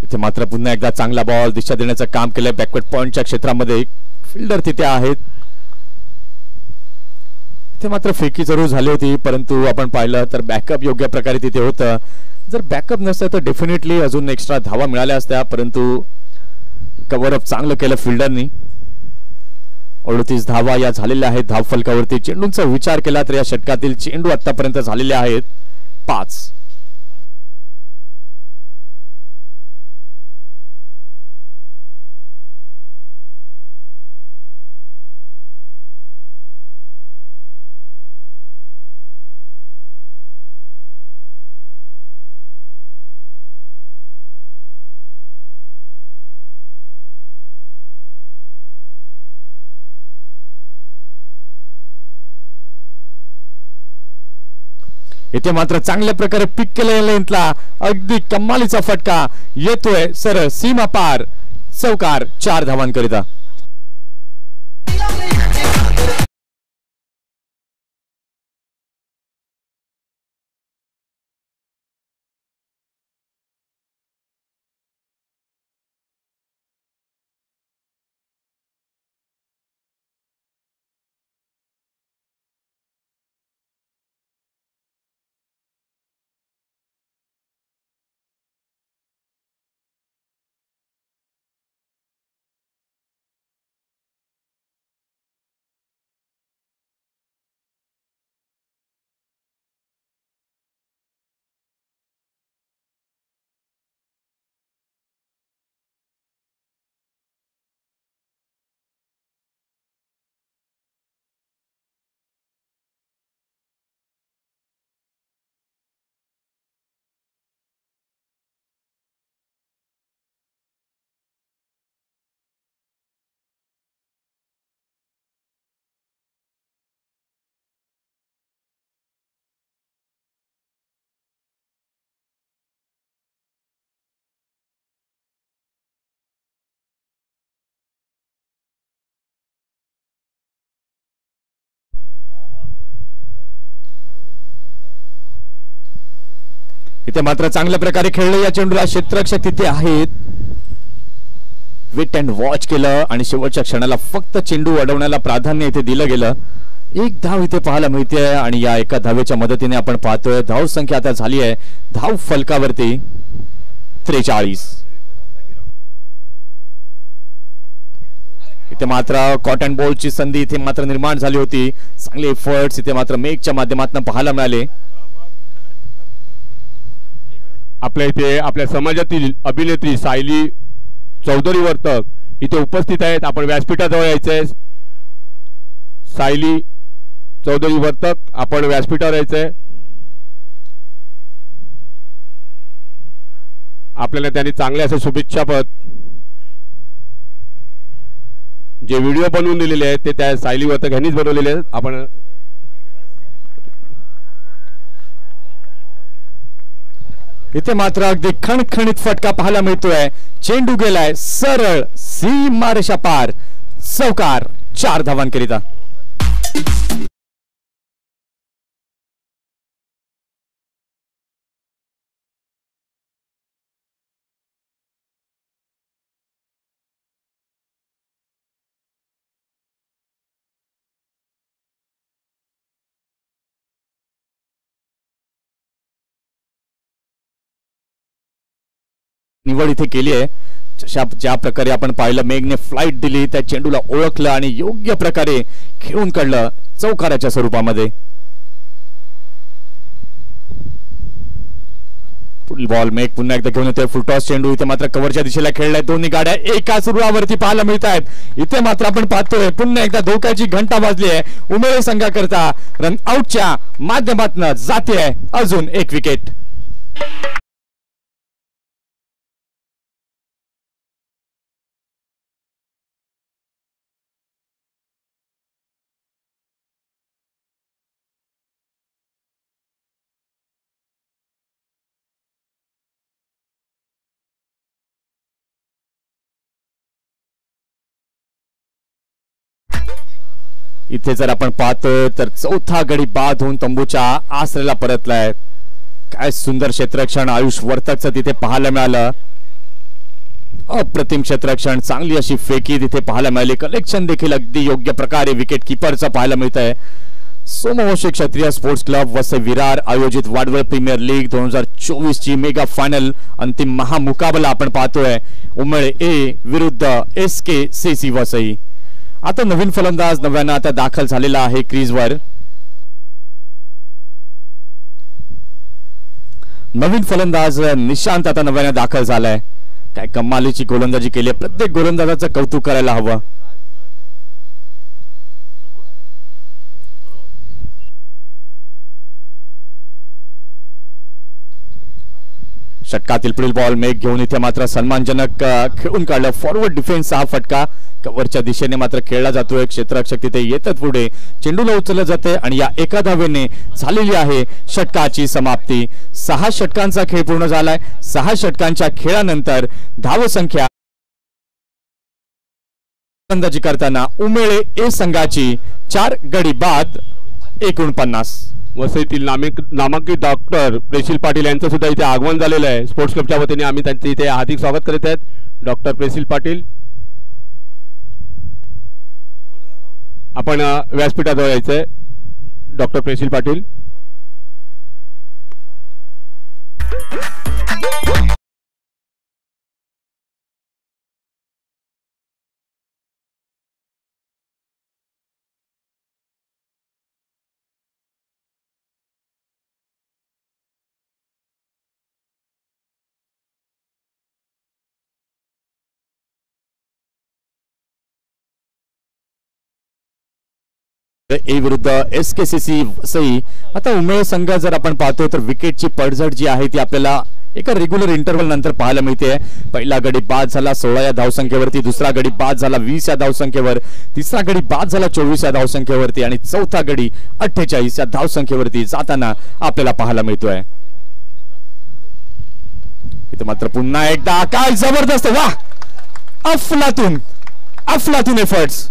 इथे मात्र पुन्हा एकदा चांगला बॉल दिशा देण्याचं काम केलंय. बॅकवर्ड पॉइंटच्या क्षेत्रामध्ये फिल्डर तिथे आहेत. इथे मात्र फेकी जरूर झाली होती परंतु आपण पाहिलं तर बॅकअप योग्य प्रकारे तिथे होतं. जर बॅकअप नसतं तर डेफिनेटली अजून एक्स्ट्रा धावा मिळाल्या असत्या परंतु कव्हरअप चांगलं केलं फिल्डरनी. 38 धावा या झालेल्या आहेत धाव फलकावरती. चेंडूंचा विचार केला तर या षटकातील चेंडू आतापर्यंत झालेले आहेत 5. इथे मात्र चांगल्या प्रकारे पिक केलेला अगदी कमालीचा फटका येतोय सरळ सीमा पार. चौकार 4 धावांकरिता. इथे मात्र चांगल्या प्रकारे खेळले या चेंडूला. क्षेत्ररक्षक तिथे आहेत, वेट अँड वॉच केलं आणि शेवटच्या क्षणाला फक्त चेंडू अडवण्याला प्राधान्य इथे दिलं गेलं. एक धाव इथे पाहायला मिळते आणि या एका धावेच्या मदतीने आपण पाहतोय धाव संख्या आता झाली आहे धाव फलकावरती 43. इथे मात्र कॉटन बॉलची संधी इथे मात्र निर्माण झाली होती. चांगले एफर्ट्स इथे मात्र मेघच्या माध्यमातून पाहायला मिळाले. आपल्या इथे आपल्या समाजातील अभिनेत्री सायली चौधरी वर्तक इथे उपस्थित आहेत. आपण व्यासपीठाजवळ यायचंय. सायली चौधरी वर्तक आपण व्यासपीठावर यायचंय. आपल्याला त्यांनी चांगले असे शुभेच्छापद जे व्हिडिओ बनवून दिलेले आहेत ते त्या सायली वर्तक यांनीच बनवलेले आहेत. आपण इथे मात्र अगदी खणखणीत फटका पाहायला मिळतोय. चेंडू गेलाय सरळ सीमारेषा पार. चौकार 4 धावांकरिता. निवड इथे केली आहे. ज्या प्रकारे आपण पाहिलं मेघने फ्लाइट दिली त्या चेंडूला ओळखलं आणि योग्य प्रकारे खेळून काढलं चौकाराच्या स्वरूपामध्ये. फुल बॉल मेघ पुन्हा एकदा घेऊन येतोय. फुलटॉस चेंडू इथे मात्र कव्हरच्या दिशेला खेळलाय. दोन्ही गाड्या एका सुरुवावरती पाहायला मिळत आहेत. इथे मात्र आपण पाहतोय पुन्हा एकदा धोक्याची घंटा वाजली आहे. उमेळ संघाकरता रन आउटच्या माध्यमातून जाते अजून एक विकेट. इथे जर आपण पाहतो तर चौथा गडी बाद होऊन तंबूच्या आसरेला परतलाय. काय सुंदर क्षेत्ररक्षण आयुष वर्तकचं तिथे पाहायला मिळालं. अप्रतिम क्षेत्ररक्षण, चांगली अशी फेकी तिथे पाहायला मिळाली. कलेक्शन देखील अगदी योग्य प्रकारे विकेट किपरचं पाहायला मिळत आहे. सोमवंशी क्षत्रिय स्पोर्ट्स क्लब वसई विरार आयोजित वाडवळ प्रीमियर लीग 2024 ची मेगा फायनल अंतिम महामुकाबला आपण पाहतोय. उमळे ए विरुद्ध SKCC वसई. आता नवीन फलंदाज नव्यानं आता दाखल झालेला आहे क्रीजवर. नवीन फलंदाज निशांत आता नव्यानं दाखल झालाय. काय कमालीची गोलंदाजी केली. प्रत्येक गोलंदाजाचं कौतुक करायला हवं. षटकातील पुढील बॉल मेघ घेऊन इथे मात्र सन्मानजनक खेळून काढलं. फॉरवर्ड डिफेन्स हा फटका कव्हरच्या दिशेने मात्र खेळला जातोय. क्षेत्ररक्षक तिथे येतात पुढे. चेंडूला उचललं जाते आणि या एका धावेने झालेली आहे षटकाची समाप्ती. 6 षटकांचा खेळ पूर्ण झालाय. 6 षटकांच्या खेळानंतर धावसंख्या फलंदाजी करताना उमेळे ए संघाची 4 गडी बाद 49. वसईतील नामांकित डॉक्टर प्रेसिल पाटील यांचं सुद्धा इथे आगमन झालेलं आहे. स्पोर्ट्स क्लबच्या वतीने आम्ही त्यांचे इथे हार्दिक स्वागत करीत आहेत. डॉक्टर प्रेसिल पाटील आपण व्यासपीठाजवळ यायचंय. डॉक्टर प्रेसिल पाटील. ए विरुद्ध SKCC वसई. आता उमेळ संघ जर आपण पाहतो तर विकेटची पडझड जी आहे ती आपल्याला एका रेग्युलर इंटरव्हल नंतर पाहायला मिळते. पहिला गडी बाद झाला 16 या धावसंख्येवरती. दुसरा गडी बाद झाला 20 या धावसंख्येवर. तिसरा गडी बाद झाला 24 या धावसंख्येवरती आणि चौथा गडी 48 या धावसंख्येवरती जाताना आपल्याला पाहायला मिळतोय. इथे मात्र पुन्हा एकदा काय जबरदस्त वा अफलातून एफर्ट्स.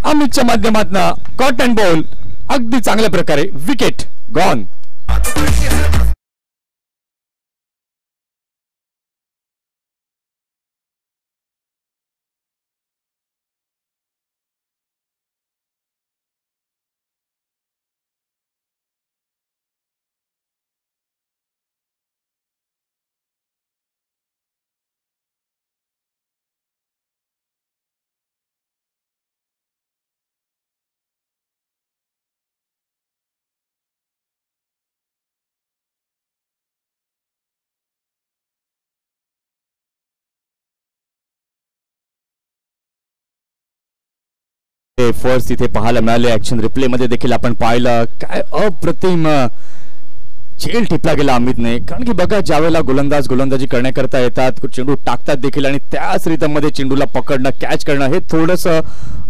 अमितच्या माध्यमातून कॉटन बॉल अगदी चांगल्या प्रकारे विकेट गॉन. फर्स्ट इथे पाहायला मिळाले. ऍक्शन रिप्ले मध्ये देखील आपण पाहिलं काय अप्रतिम झेल टिपला गेला अमितने. कारण की बघा ज्यावेळेला गोलंदाजी करण्याकरता येतात चेंडू टाकतात देखील आणि त्याच रिदममध्ये चेंडूला पकडणं कॅच करणं हे थोडंसं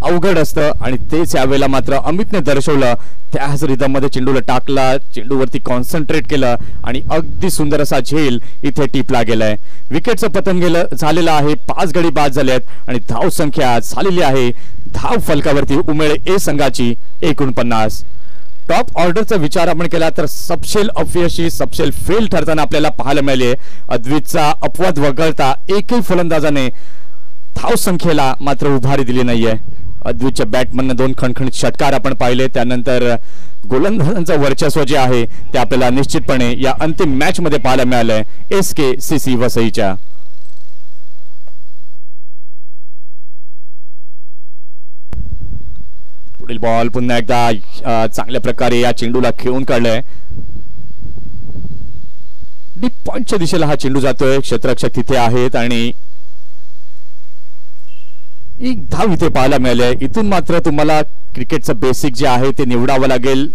अवघड असतं आणि तेच यावेळेला मात्र अमितने दर्शवलं. त्याच रिदममध्ये चेंडूला टाकला, चेंडूवरती कॉन्सन्ट्रेट केलं आणि अगदी सुंदर असा झेल इथे टिपला गेलाय. विकेटचं पतन झालेलं आहे. 5 गडी बाद झाले आहेत आणि धाव संख्या झालेली आहे धाव फलकावरती उमेळ ए संघाची 49. टॉप ऑर्डरचा विचार आपण केला तर सबशेल अपयशी सबशेल फेल ठरताना आपल्याला पाहायला मिळाले. अद्वितचा अपवाद वगळता एकही फलंदाजाने धाव संख्येला मात्र उभारी दिली नाहीये. अद्वितच्या बॅटमनने 2 खणखणीत षटकार आपण पाहिले. त्यानंतर गोलंदाजांचं वर्चस्व जे आहे ते आपल्याला निश्चितपणे या अंतिम मॅच मध्ये पाहायला मिळालंय SKCC वसईच्या. पुढील बॉल पुन्हा एकदा चांगल्या प्रकारे या चेंडूला खेळून काढलंय. डीप पॉइंटच्या दिशेला हा चेंडू जातोय. क्षेत्ररक्षक तिथे आहेत आणि एक धाव इथे पाहायला मिळाले. इथून मात्र तुम्हाला क्रिकेटचं बेसिक जे आहे ते निवडावं लागेल,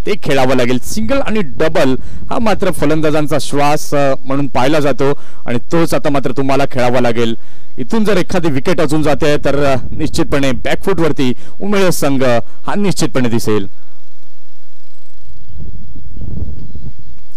ते खेळावं लागेल. सिंगल आणि डबल हा मात्र फलंदाजांचा श्वास म्हणून पाहिला जातो आणि तोच आता मात्र तुम्हाला खेळावा लागेल. इथून जर एखादी विकेट अजून जाते तर निश्चितपणे बॅकफूट वरती उमेळ संघ हा निश्चितपणे दिसेल.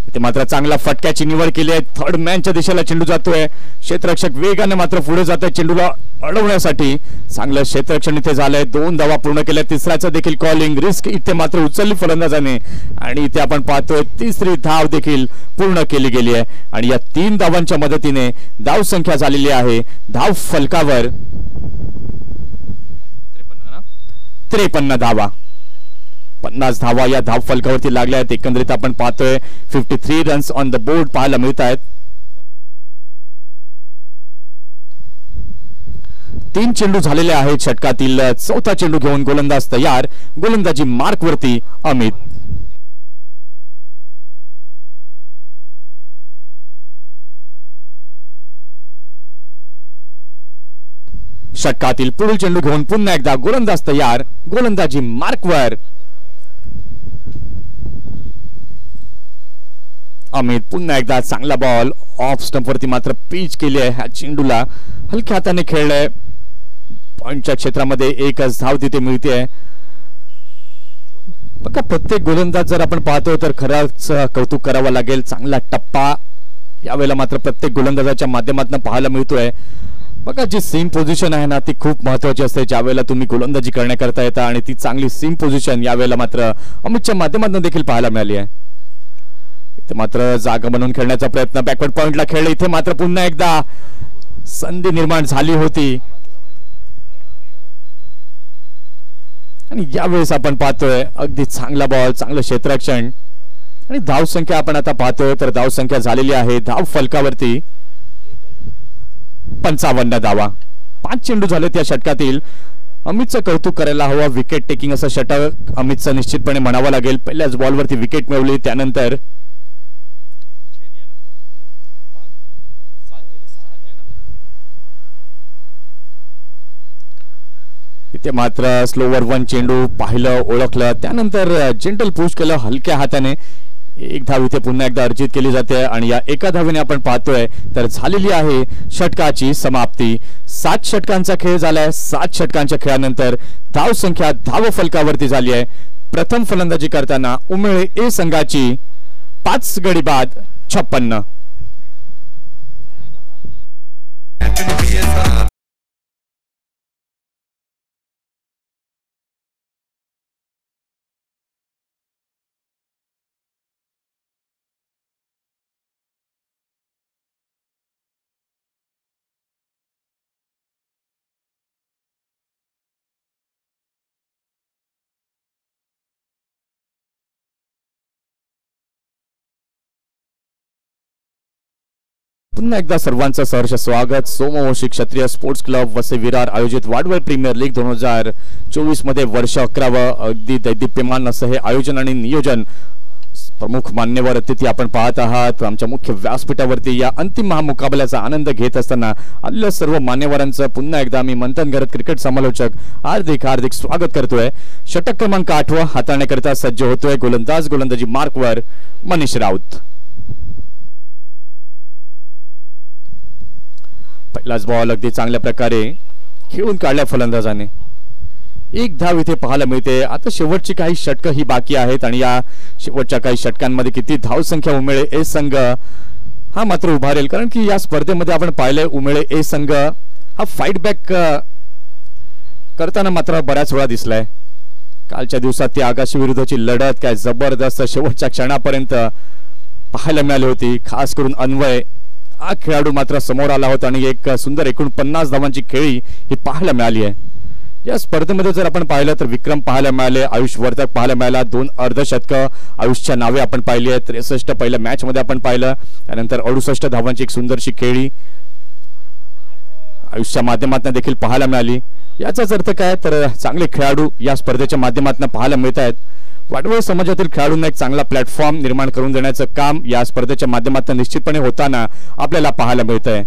इथे मात्र चांगला फटक्याची निवड केली आहे. थर्ड मॅनच्या दिशेला चेंडू जातोय. क्षेत्ररक्षक वेगाने मात्र पुढे जात आहे चेंडूला अडवण्यासाठी. चांगलं क्षेत्ररक्षण इथे झालंय. 2 धावा पूर्ण केल्या. तिसऱ्याचं देखील कॉलिंग रिस्क इथे मात्र उचलली फलंदाजाने आणि इथे आपण पाहतोय तिसरी धाव देखील पूर्ण केली गेली आहे आणि या 3 धावांच्या मदतीने धाव संख्या झालेली आहे धाव फलकावर 53 धावा. 50 धावा या धाव फलकावरती लागल्या आहेत. एकंदरीत आपण पाहतोय 53 रन्स ऑन द बोर्ड पाहायला मिळत आहेत. 3 चेंडू झालेले आहेत षटकातील. 4था चेंडू घेऊन गोलंदाज तयार. गोलंदाजी मार्क वरती अमित. षटकातील पुढील चेंडू घेऊन पुन्हा एकदा गोलंदाज तयार. गोलंदाजी मार्कवर अमित. पुन्हा एकदा चांगला बॉल ऑफ स्टंप वरती मात्र पिच केली आहे. ह्या चेंडूला हलक्या हाताने खेळलंय. पॉइंटच्या क्षेत्रामध्ये एकच धाव तिथे मिळते. बघा प्रत्येक गोलंदाज जर आपण पाहतो तर खरंच कौतुक करावं लागेल. चांगला टप्पा यावेळेला मात्र प्रत्येक गोलंदाजाच्या माध्यमातून पाहायला मिळतोय. बघा जी सीम पोझिशन आहे ना ती खूप महत्वाची असते ज्यावेळेला तुम्ही गोलंदाजी करण्याकरता येता आणि ती चांगली सीम पोझिशन यावेळेला मात्र अमितच्या माध्यमातून देखील पाहायला मिळाली आहे. इथे मात्र जागा बनवून खेळण्याचा प्रयत्न बॅकवर्ड पॉइंटला खेळले. इथे मात्र पुन्हा एकदा संधी निर्माण झाली होती आणि यावेळेस आपण पाहतोय अगदी चांगला बॉल, चांगलं क्षेत्ररक्षण आणि धाव संख्या आपण आता पाहतोय तर धाव संख्या झालेली आहे धाव फलकावरती 55 धावा. 5 चेंडू झाले त्या षटकातील. अमितचं कौतुक करायला हवं. विकेट टेकिंग असं षटक अमितचं निश्चितपणे म्हणावं लागेल. पहिल्याच बॉलवरती विकेट मिळवली. त्यानंतर इथे मात्र स्लोवर 1 चेंडू पाहिलं, ओळखलं, त्यानंतर जेंटल पुश केलं हलक्या हाताने. एक धाव इथे पुन्हा एकदा अर्जित केली जाते आणि या एका धावेने आपण पाहतोय तर झालेली आहे षटकाची समाप्ती. 7 षटकांचा खेळ झालाय. 7 षटकांच्या खेळानंतर धाव संख्या धाव फलकावरती झाली आहे. प्रथम फलंदाजी करताना उमेळ ए संघाची 5 गडी बाद 56. पुन्हा एकदा सर्वांचं सहर्ष स्वागत. सोमवंशी क्षत्रिय स्पोर्ट्स क्लब वसई विरार आयोजित वाडवळ प्रीमियर लीग 2024 मध्ये वर्ष 11व अगदी दैदिप्यमान असं हे आयोजन आणि नियोजन प्रमुख मान्यवर अतिथी आपण पाहत आहात आमच्या मुख्य व्यासपीठावरती या अंतिम महामुकाबल्याचा आनंद घेत असताना आलेल्या सर्व मान्यवरांचं पुन्हा एकदा मी मंथन घरत क्रिकेट समालोचक हार्दिक हार्दिक स्वागत करतोय. षटक क्रमांक 8 हाताळण्याकरिता सज्ज होतोय गोलंदाजी मार्कवर मनीष राऊत. पहिलाच बॉल अगदी चांगल्या प्रकारे खेळून काढल्या फलंदाजाने. एक धाव इथे पाहायला मिळते. आता शेवटची काही षटकं ही बाकी आहेत आणि या शेवटच्या काही षटकांमध्ये किती धावसंख्या उमेळे ए संघ हा मात्र उभारेल, कारण की या स्पर्धेमध्ये आपण पाहिले उमेळे ए संघ हा फाईट बॅक करताना मात्र बऱ्याच वेळा दिसलाय. कालच्या दिवसात ती आकाशी विरुद्धची लढत काय जबरदस्त शेवटच्या क्षणापर्यंत पाहायला मिळाली होती. खास करून अन्वय हा खेळाडू मात्र समोर आला होता आणि एक सुंदर 49 धावांची खेळी ही पाहायला मिळाली आहे. या स्पर्धेमध्ये जर आपण पाहिलं तर विक्रम पाहायला मिळाले, आयुष वर्तक पाहायला मिळाला, 2 अर्धशतकं आयुषच्या नावे आपण पाहिली आहेत. 63 पहिल्या मॅच मध्ये आपण पाहिलं, त्यानंतर 68 धावांची एक सुंदरशी खेळी आयुषच्या माध्यमातून देखील पाहायला मिळाली. याचाच अर्थ काय तर चांगले खेळाडू या स्पर्धेच्या माध्यमातून पाहायला मिळत आहेत. वाडवळ समाजातील खेळाडूंना एक चांगला प्लॅटफॉर्म निर्माण करून देण्याचं काम या स्पर्धेच्या माध्यमातून निश्चितपणे होताना आपल्याला पाहायला मिळत आहे.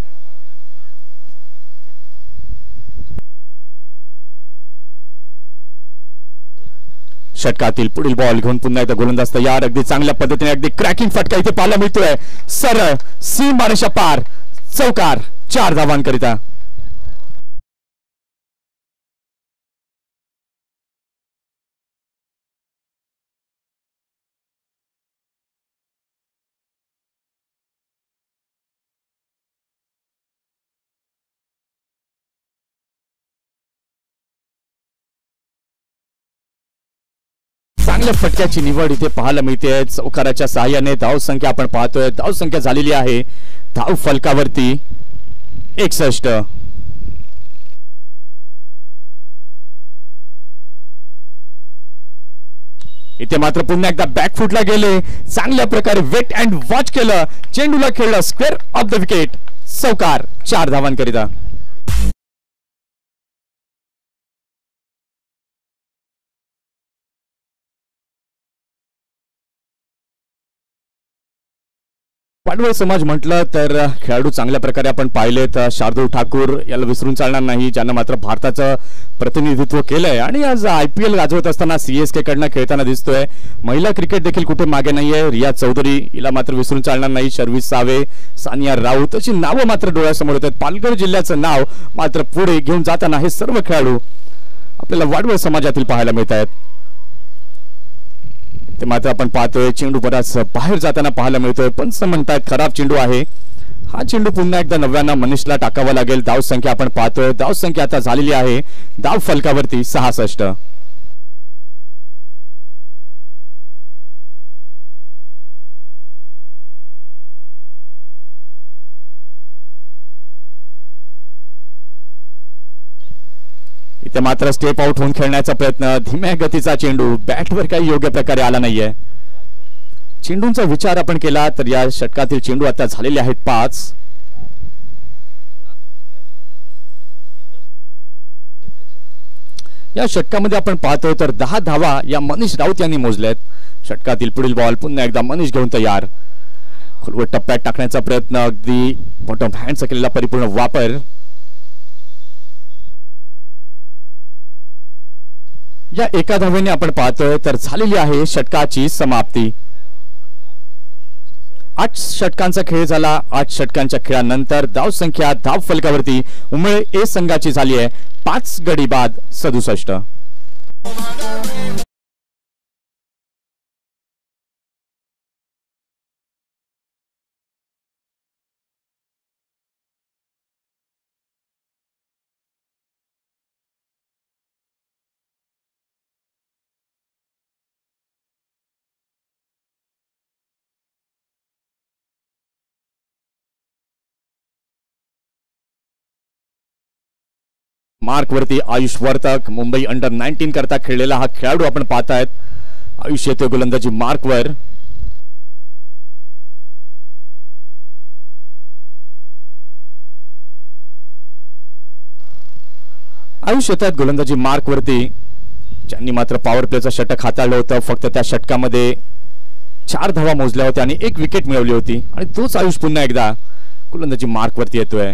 षटकातील पुढील बॉल घेऊन पुन्हा एकदा गोलंदाज तयार. अगदी चांगल्या पद्धतीने अगदी क्रॅकिंग फटका इथे पाहायला मिळतोय. सरळ सीमारेषा पार चौकार 4 धावांकरिता. चांगल्या फटक्याची निवड इथे पाहायला मिळते. चौकाराच्या सहाय्याने धावसंख्या आपण पाहतोय. धावसंख्या झालेली आहे धाव फलकावरती 61. इथे मात्र पुन्हा एकदा बॅकफुटला गेले. चांगल्या प्रकारे वेट अँड वॉच केलं. चेंडूला खेळलं स्क्वेअर ऑफ द विकेट. चौकार 4 धावांकरिता. वाडवळ समाज म्हटलं तर खेळाडू चांगल्या प्रकारे आपण पाहिलेत. शार्दूल ठाकूर याला विसरून चालणार नाही, ज्यांना मात्र भारताचं प्रतिनिधित्व केलंय आणि आज IPL गाजवत असताना CSK कडनं खेळताना दिसतोय. महिला क्रिकेट देखील कुठे मागे नाहीये. रिया चौधरी हिला मात्र विसरून चालणार नाही. शर्वी सावे, सानिया राऊत अशी नावं मात्र डोळ्यासमोर येतात. पालघर जिल्ह्याचं नाव मात्र पुढे घेऊन जाताना हे सर्व खेळाडू आपल्याला वाडवळ समाजातील पाहायला मिळत आहेत. ते मात्र आपण पाहतोय चेंडू बराच बाहेर जाताना पाहायला मिळतोय. पंच म्हणतात खराब चेंडू आहे. हा चेंडू पुन्हा एकदा 90 मनीषला टाकावा लागेल. धाव संख्या आपण पाहतोय. धाव संख्या आता झालेली आहे धाव फलकावरती 66. इथे मात्र स्टेप आउट होऊन खेळण्याचा प्रयत्न. धीम्या गतीचा चेंडू बॅटवर काही योग्य प्रकारे आला नाहीये. चेंडूंचा विचार आपण केला तर या षटकातील चेंडू आता झालेले आहेत 5. या षटकामध्ये आपण पाहतोय तर 10 धावा या मनीष राऊत यांनी मोजल्यात. षटकातील पुढील बॉल पुन्हा एकदा मनीष घेऊन तयार. खोलवर टप्प्यात टाकण्याचा प्रयत्न. अगदी बॉटम हँडचा केलेला परिपूर्ण वापर. या एका धावेने आपण पाहतोय तर झालेली आहे षटकाची समाप्ती. 8 षटकांचा खेळ झाला. 8 षटकांच्या खेळानंतर धाव संख्या धाव फलकावरती उमेळ ए संघाची झाली आहे 5 गडी बाद 67. मार्क वरती आयुष वर्तक मुंबई अंडर 19 करता खेळलेला हा खेळाडू आपण पाहतायत. आयुष येतोय गोलंदाजी मार्कवर. आयुष येतात गोलंदाजी मार्कवरती, ज्यांनी मात्र पॉवर प्लेचं षटक हाताळलं होतं. फक्त त्या षटकामध्ये 4 धावा मोजल्या होत्या आणि 1 विकेट मिळवली होती आणि तोच आयुष पुन्हा एकदा गोलंदाजी मार्क वरती येतोय.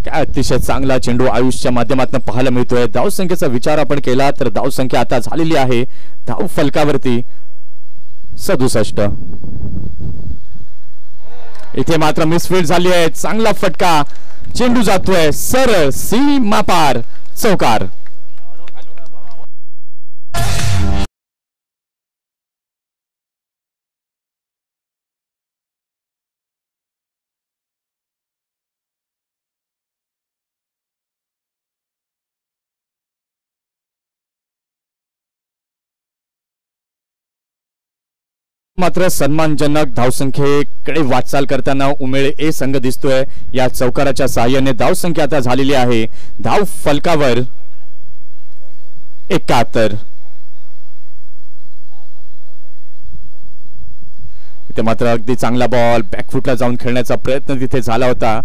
काय अतिशय चांगला चेंडू आयुषच्या माध्यमातून पाहायला मिळतोय. धाव संख्येचा विचार आपण केला तर धाव संख्या आता झालेली आहे धाव फलकावरती 67. इथे मात्र मिसफील्ड झाली आहे. चांगला फटका, चेंडू जातोय सरळ सीमा पार, चौकार. मात्र सन्मानजनक धावसंख्येकडे वाटचाल करताना उमेळ ए संघ दिसतोय. या चौकाराच्या साहाय्याने धावसंख्या आता झालेली आहे धाव फलकावर 71. इथे मात्र अगदी चांगला बॉल बॅकफुटला जाऊन खेळण्याचा प्रयत्न तिथे झाला होता.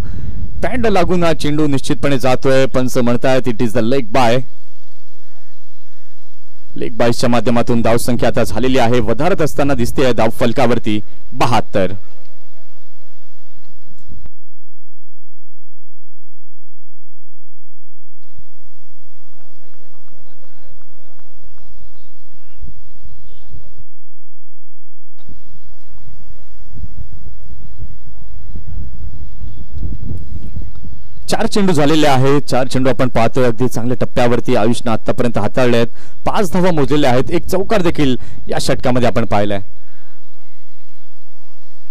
पॅड लागून हा चेंडू निश्चितपणे जातोय. पंच म्हणतायत it is the leg bye. Leg बायच्या माध्यमातून धाव संख्या आता झालेली आहे वधारत असताना दिसते धाव फलकावरती 72. चार चेंडू झालेले आहेत. 4 चेंडू आपण पाहतोय अगदी चांगल्या टप्प्यावरती आयुषने आतापर्यंत हाताळले आहेत. 5 धावा मोजलेल्या आहेत. एक चौकार देखील या षटकामध्ये आपण पाहिलाय.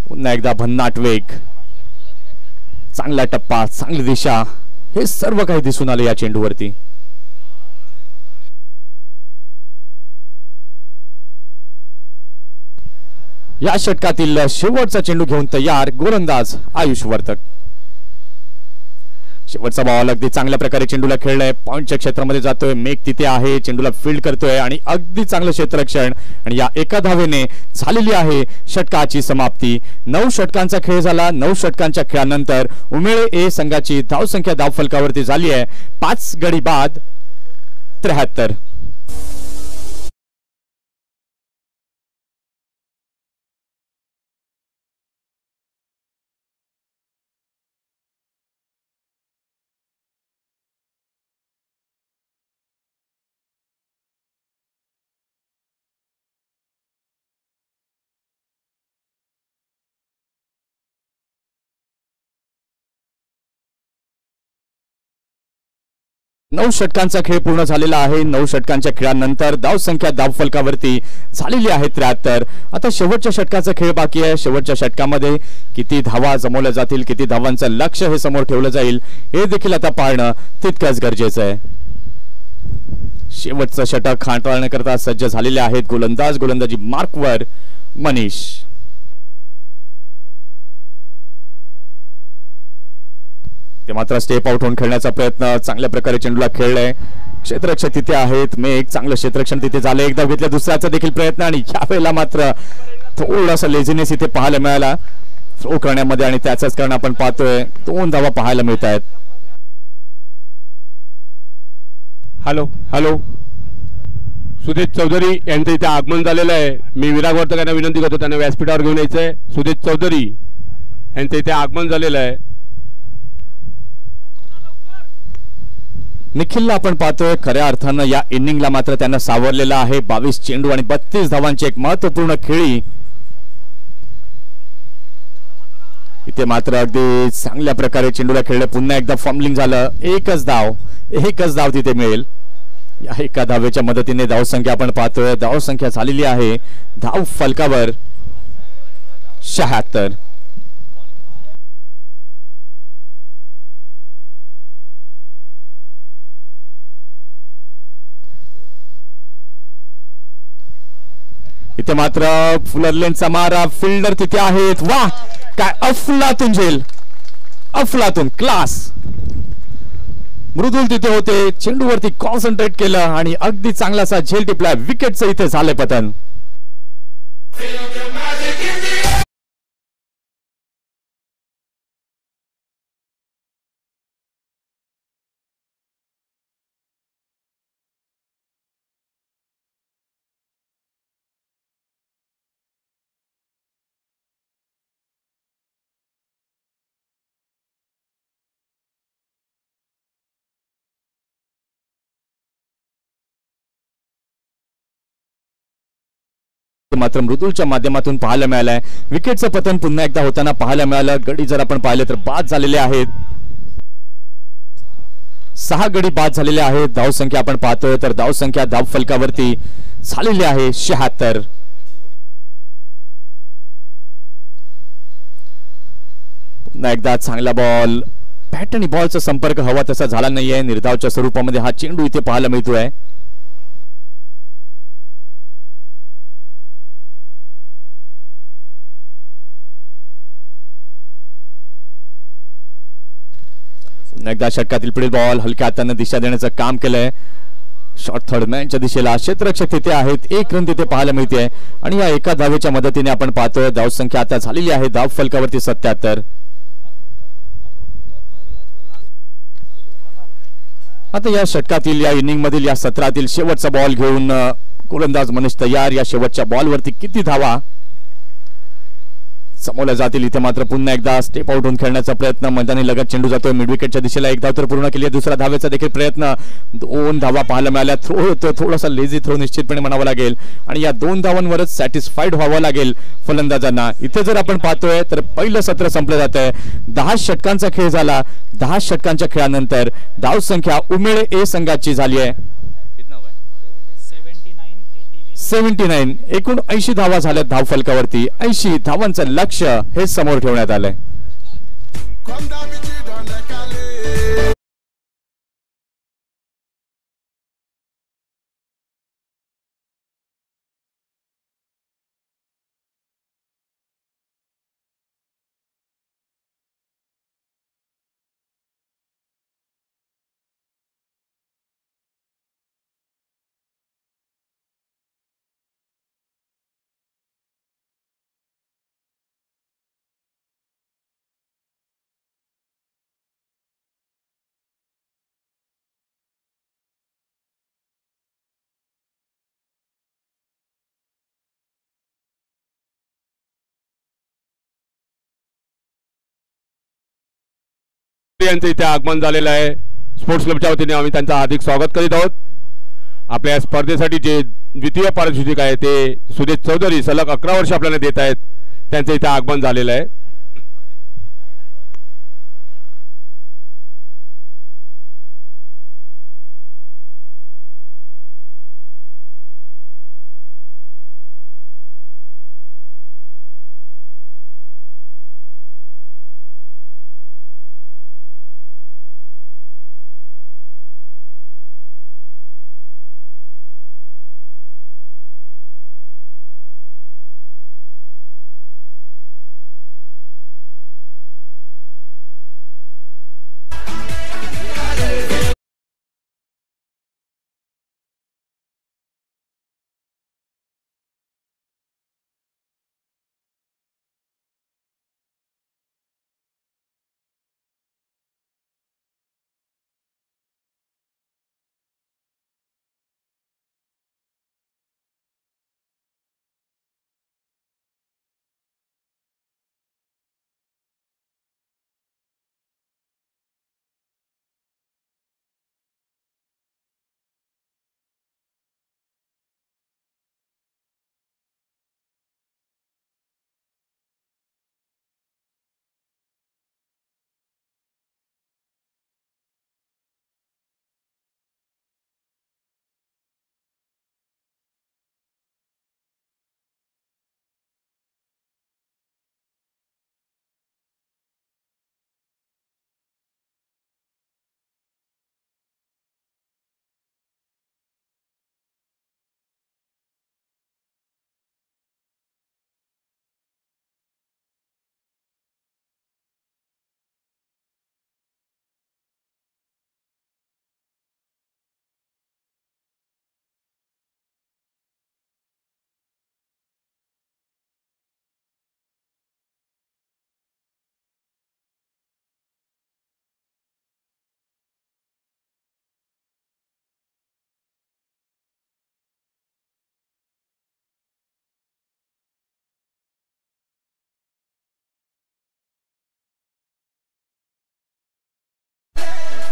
पुन्हा एकदा भन्नाट वेग, चांगला टप्पा, चांगली दिशा, हे सर्व काही दिसून आले या चेंडूवरती. या षटकातील शेवटचा चेंडू घेऊन तयार गोलंदाज आयुष वर्तक. शेवटचा बॉल अगदी चांगल्या प्रकारे चेंडूला खेळलाय. पॉइंटच्या क्षेत्रामध्ये जातोय. मेघ तिथे आहे, चेंडूला फील्ड करतोय आणि अगदी चांगलं क्षेत्ररक्षण आणि या एका धावेने झालेली आहे षटकाची समाप्ती. 9 षटकांचा खेळ झाला. 9 षटकांच्या खेळानंतर उमेळ ए संघाची धावसंख्या धाव फलकावरती झाली आहे 5 गडी बाद 73. नऊ षटकांचा खेळ पूर्ण झालेला आहे. 9 षटकांच्या खेळानंतर धाव संख्या धाव फलकावरती झालेली आहे 73. आता शेवटच्या षटकाचा खेळ बाकी आहे. शेवटच्या षटकामध्ये किती धावा जमवल्या जातील, किती धावांचं लक्ष हे समोर ठेवलं जाईल हे देखील आता पाहणं तितकंच गरजेचं आहे. शेवटचं षटक हाताळण्याकरता सज्ज झालेले आहेत गोलंदाज. गोलंदाजी मार्कवर मनीष. ते मात्र स्टेप आउट होऊन खेळण्याचा प्रयत्न, चांगल्या प्रकारे चेंडूला खेळलाय. क्षेत्ररक्षक तिथे आहेत. मेघ चांगलं क्षेत्ररक्षण तिथे झालं. एकदा घेतल्या दुसऱ्याचा देखील प्रयत्न आणि यावेळेला मात्र थोडासा लेझीनेस इथे पाहायला मिळाला थ्रो करण्यामध्ये आणि त्याचाच कारण आपण पाहतोय 2 धावा पाहायला मिळत आहेत. हॅलो हॅलो, सुदेश चौधरी यांचं इथे आगमन झालेलं आहे. मी विराग वर्तकांना विनंती करतो त्यांना व्यासपीठावर घेऊन यायचंय. सुदेश चौधरी यांचं इथे आगमन झालेलं आहे. निखिलला आपण पाहतोय खऱ्या अर्थानं या इनिंगला मात्र त्यांना सावरलेला आहे. 22 चेंडू आणि 32 धावांची एक महत्वपूर्ण खेळी. इथे मात्र अगदी चांगल्या प्रकारे चेंडूला खेळले. पुन्हा एकदा फॉर्मलिंग झालं. एकच धाव तिथे मिळेल. या एका धावेच्या मदतीने धावसंख्या आपण पाहतोय धावसंख्या झालेली आहे धाव फलकावर 76. इथे मात्र फुलरलेनचा मारा, फिल्डर तिथे आहेत. वाह, काय अफलातून झेल, अफलातून क्लास. मृदुल तिथे होते, चेंडूवरती कॉन्सन्ट्रेट केलं आणि अगदी चांगलासा झेल टिपला. विकेटचं इथे झालंय पतन. मात्र मृदुलच्या माध्यमातून पाहायला मिळालाय. विकेटचं पतन पुन्हा एकदा होताना पाहायला मिळालं. गडी जर आपण पाहिले तर बाद झालेले आहेत. 6 गडी बाद झालेले आहेत. धावसंख्या आपण पाहतोय तर धावसंख्या धाव फलकावरती झालेली आहे 76. पुन्हा एकदा चांगला बॉल. बॅट आणि बॉलचा संपर्क हवा तसा झाला नाहीये. निर्धावच्या स्वरूपामध्ये हा चेंडू इथे पाहायला मिळतोय. एकदा षटकातील पुढील बॉल हलक्या हाताने दिशा देण्याचं काम केलंय. शॉर्ट थर्ड मॅनच्या दिशेला क्षेत्ररक्षक तिथे आहेत. 1 रन तिथे पाहायला मिळते आणि या एका धावेच्या मदतीने आपण पाहतोय धावसंख्या आता झालेली आहे धाव फलकावरती 77. आता या षटकातील या इनिंग मधील या सत्रातील शेवटचा बॉल घेऊन गोलंदाज मनीष तयार. या शेवटच्या बॉलवरती किती धावा समोरल्या जातील. इथे मात्र पुन्हा एकदा स्टेप आउट होऊन खेळण्याचा प्रयत्न. मैदानी लगत चेंडू जातोय. मिड विकेटच्या दिशेला 1 धाव तर पूर्ण केली. दुसरा धावेचा देखील प्रयत्न. 2 धावा पाहायला मिळाल्या. थ्रो होतोय थोडासा लेझी थ्रो निश्चितपणे म्हणावा लागेल आणि या 2 धावांवरच सॅटिस्फाईड व्हावं लागेल फलंदाजांना. इथे जर आपण पाहतोय तर पहिलं सत्र संपलं जात आहे. 10 षटकांचा खेळ झाला. 10 षटकांच्या खेळानंतर धावसंख्या उमेळ ए संघाची झाली आहे 79. एकूण 80 धावा झाल्यात धाव फलकावरती. 80 धावांचं लक्ष्य हे समोर ठेवण्यात आलंय. यांचं इथे आगमन झालेलं आहे. स्पोर्ट्स क्लबच्या वतीने आम्ही त्यांचं हार्दिक स्वागत करीत आहोत. आपल्या स्पर्धेसाठी जे द्वितीय पारितोषिक आहे ते सुदेश चौधरी सलग 11 वर्ष आपल्याला देत आहेत. त्यांचं इथे आगमन झालेलं आहे.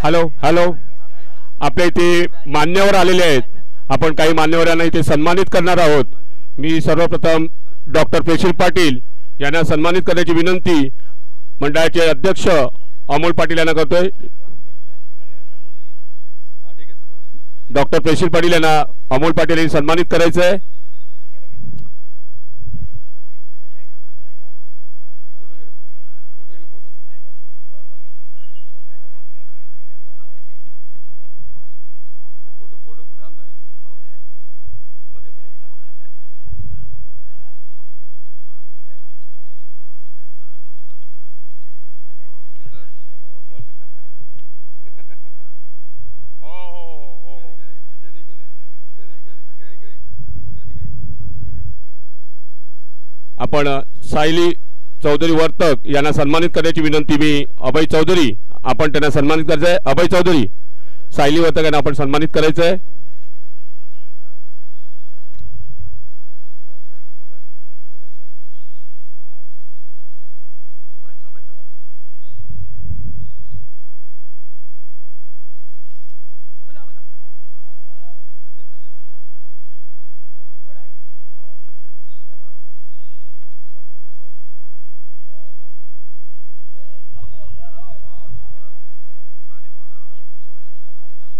हॅलो हॅलो आपल्या इथे मान्यवर आलेले आहेत. आपण काही मान्यवरांना इथे सन्मानित करणार आहोत. मी सर्वप्रथम डॉक्टर पेशील पाटील यांना सन्मानित करण्याची विनंती मंडळाचे अध्यक्ष अमोल पाटील यांना करतोय। डॉक्टर पेशील पाटील यांना अमोल पाटील यांनी सन्मानित करायचं आहे। आपण सायली चौधरी वर्तक यांना सन्मानित करण्याची विनंती मी अभय चौधरी आपण त्यांना सन्मानित करायचं आहे। अभय चौधरी सायली वर्तक यांना आपण सन्मानित करायचं आहे।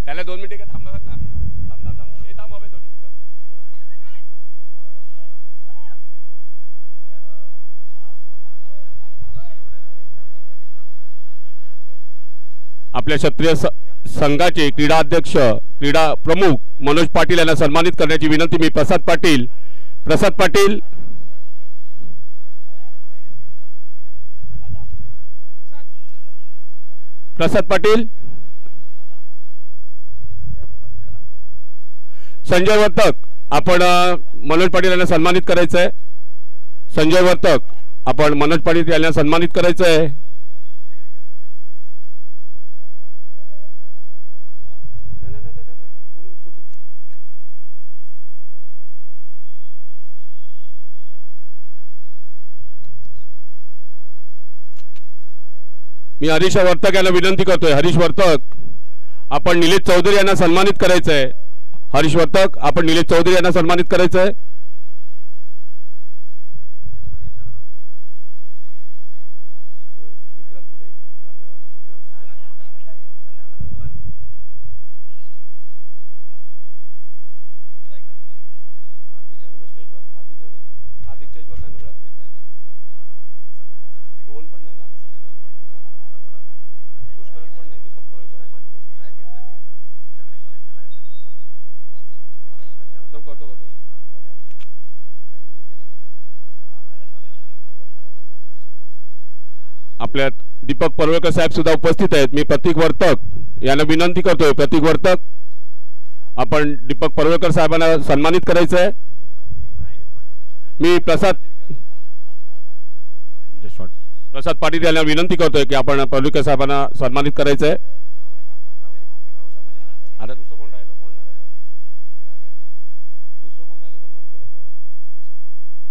त्याला 2 मिनिटे का थांबला ना, हे थांब हवे 2 मिनिटं। आपल्या क्षत्रिय संघाचे क्रीडा अध्यक्ष क्रीडा प्रमुख मनोज पाटील यांना सन्मानित करण्याची विनंती मी प्रसाद पाटील संजय वर्तक आपण मनोज पाटील यांना सन्मानित करायचं आहे। संजय वर्तक आपण मनोज पाटील यांना सन्मानित करायचं आहे। मी हरीश वर्तक यांना विनंती करतोय। हरीश वर्तक आपण निलेश चौधरी यांना सन्मानित करायचं आहे। हरीश वर्तक आपण निलेश चौधरी यांना सन्मानित करायचं आहे। आपल्या दीपक पडवळकर साहेब सुद्धा उपस्थित आहेत। मी प्रतीक वर्तक यांना विनंती करतोय। प्रतीक वर्तक आपण दीपक पडवळकर साहेबांना सन्मानित करायचं आहे। मी प्रसाद पाटील यांना विनंती करतोय की आपण पडवळकर साहेबांना सन्मानित करायचं आहे। आता दुसरं कोण राहिलं, कोण नाही राहिलं, दुसरं कोण राहिलं सन्मानित करायचं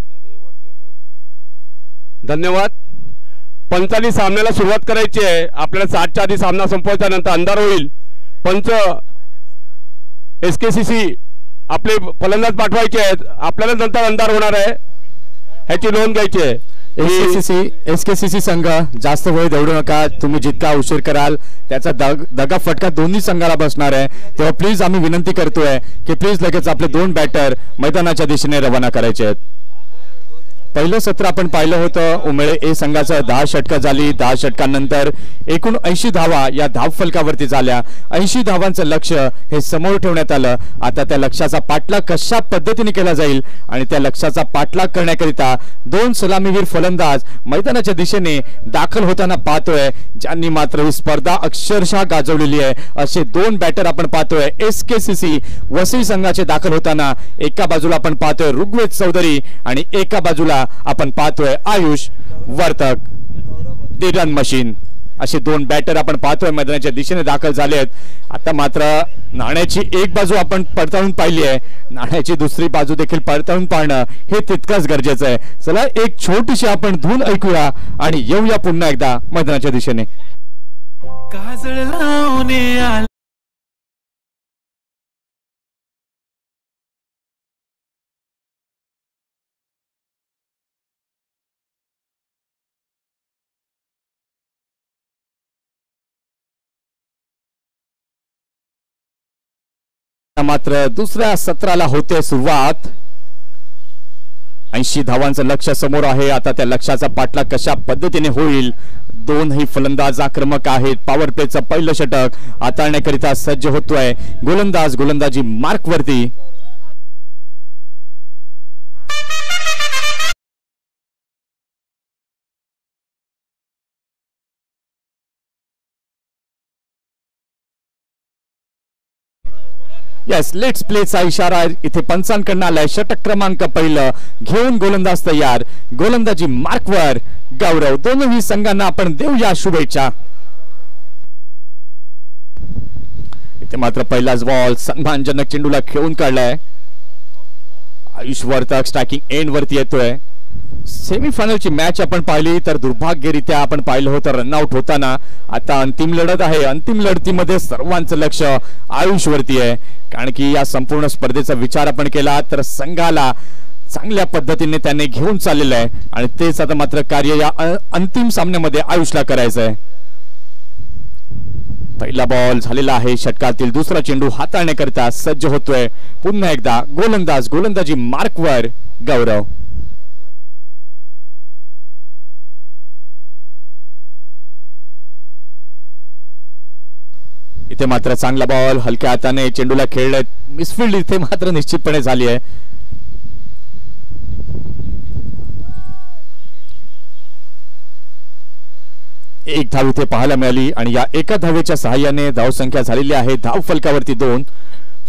नाही, ते वरती आहेत ना। धन्यवाद। पंचांनी सामन्याला सुरुवात करायची आहे। आपल्याला 7च्या आधी सामना संपवायचा, नंतर अंधार होईल। पंच एसकेसीसी आपले फलंदाज पाठवायचे आहेत, आपल्याला नंतर अंधार होणार आहे, ह्याची नोंद घ्यायची आहे। एसकेसीसी संघ जास्त वेळ दौडू नका। तुम्ही जितका उशीर कराल त्याचा दगा फटका दोन्ही संघाला बसणार आहे। तेव्हा प्लीज आम्ही विनंती करतोय की प्लीज लगेच आपले 2 बॅटर मैदानाच्या दिशेने रवाना करायचे आहेत। पहिलं सत्र आपण पाहिलं होतं, उमेळे ए संघाचं 10 षटकं झाली। 10 षटकांनंतर एकूण 80 धावा या धावफलकावरती झाल्या। 80 धावांचं लक्ष्य हे समोर ठेवण्यात आलं। आता त्या लक्ष्याचा पाठलाग कशा पद्धतीने केला जाईल आणि त्या लक्ष्याचा पाठलाग करण्याकरिता 2 सलामीवीर फलंदाज मैदानाच्या दिशेने दाखल होताना पाहतोय, ज्यांनी मात्र ही स्पर्धा अक्षरशः गाजवलेली आहे। असे 2 बॅटर आपण पाहतोय एसकेसीसी वसई संघाचे दाखल होताना। एका बाजूला आपण पाहतोय ऋग्वेद चौधरी आणि एका बाजूला आपण पाहतोय आयुष वर्तक दी रन मशीन। असे 2 बॅटर आपण पाहतोय मैदानाच्या दिशेने दाखल झाले आहेत। आता मात्र नाण्याची एक बाजू आपण पडताळून पाहिली आहे, नाण्याची दुसरी बाजू देखील पडताळून पाहणं हे तितकंच गरजेचं आहे। चला एक छोटीशी आपण धून ऐकूया आणि येऊया पुन्हा एकदा मैदानाच्या दिशेने। काजळ लावणे मात्र दुसऱ्या सत्राला होते सुरुवात. 80 धावांचं लक्ष समोर आहे. आता त्या लक्ष्याचा पाठलाग कशा पद्धतीने होईल. दोनही फलंदाज आक्रमक आहेत. पॉवर प्लेचं पहिलं षटक हाताळण्याकरिता सज्ज होतोय गोलंदाज. गोलंदाजी मार्क वरती. येस, लेट्स प्लेचा इशारा इथे पंचांकडनं आलाय. षटक क्रमांक पहिलं घेऊन गोलंदाज तयार. गोलंदाजी मार्कवर गौरव. दोनही संघांना आपण देऊया शुभेच्छा. इथे मात्र पहिलाच बॉल सन्मानजनक चेंडूला खेळून काढलाय. आयुष वर्तक स्ट्रायकिंग एंड वरती येतोय. सेमीफायनलची मॅच आपण पाहिली तर दुर्भाग्यरित्या आपण पाहिलं होतं रनआउट होताना. आता अंतिम लढत आहे. अंतिम लढतीमध्ये सर्वांचं लक्ष आयुष वरती आहे. कारण की या संपूर्ण स्पर्धेचा विचार आपण केला तर संघाला चांगल्या पद्धतीने त्याने घेऊन चाललेलं आहे आणि तेच आता मात्र कार्य या अंतिम सामन्यामध्ये आयुषला करायचं आहे. पहिला बॉल झालेला आहे. षटकातील दुसरा चेंडू हाताळण्याकरता सज्ज होतोय पुन्हा एकदा गोलंदाज. गोलंदाजी मार्कवर गौरव. इथे मात्र चांगला बॉल हलक्या हाताने चेंडूला खेळलाय. मिसफिल्ड इथे मात्र निश्चितपणे झाली आहे. एक धाव इथे पाहायला मिळाली आणि या एका धावेच्या सहाय्याने धावसंख्या झालेली आहे धाव फलकावरती 2.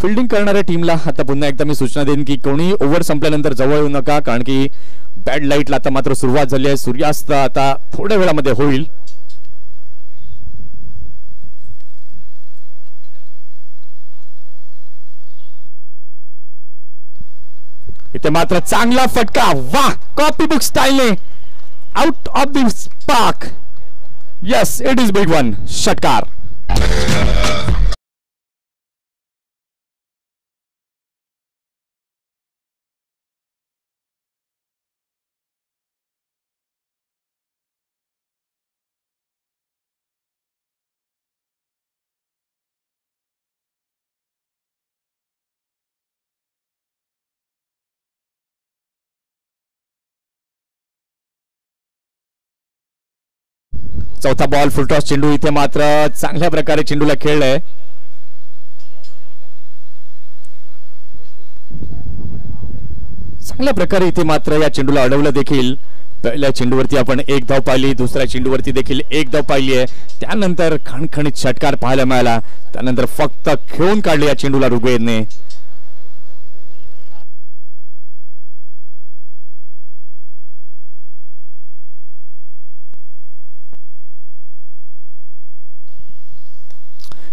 फिल्डिंग करणाऱ्या टीमला आता पुन्हा एकदा मी सूचना देईन की कोणी ओव्हर संपल्यानंतर जवळ येऊ नका. कारण की बॅड लाईटला आता मात्र सुरुवात झाली आहे. सूर्यास्त आता थोड्या वेळामध्ये होईल. इथे मात्र चांगला फटका. वाह, कॉपी बुक स्टाईलने out of the park. Yes, it is big one. षटकार. चौथा बॉल फुलटॉस चेंडू. इथे मात्र चांगल्या प्रकारे चेंडूला खेळलाय. चांगल्या प्रकारे इथे मात्र या चेंडूला अडवलं देखील. पहिल्या चेंडूवरती आपण एक धाव पाहिली. दुसऱ्या चेंडूवरती देखील एक धाव पाहिली आहे. त्यानंतर खणखणीत षटकार पाहायला मिळाला. त्यानंतर फक्त खेळून काढले या चेंडूला ऋग्वेदने.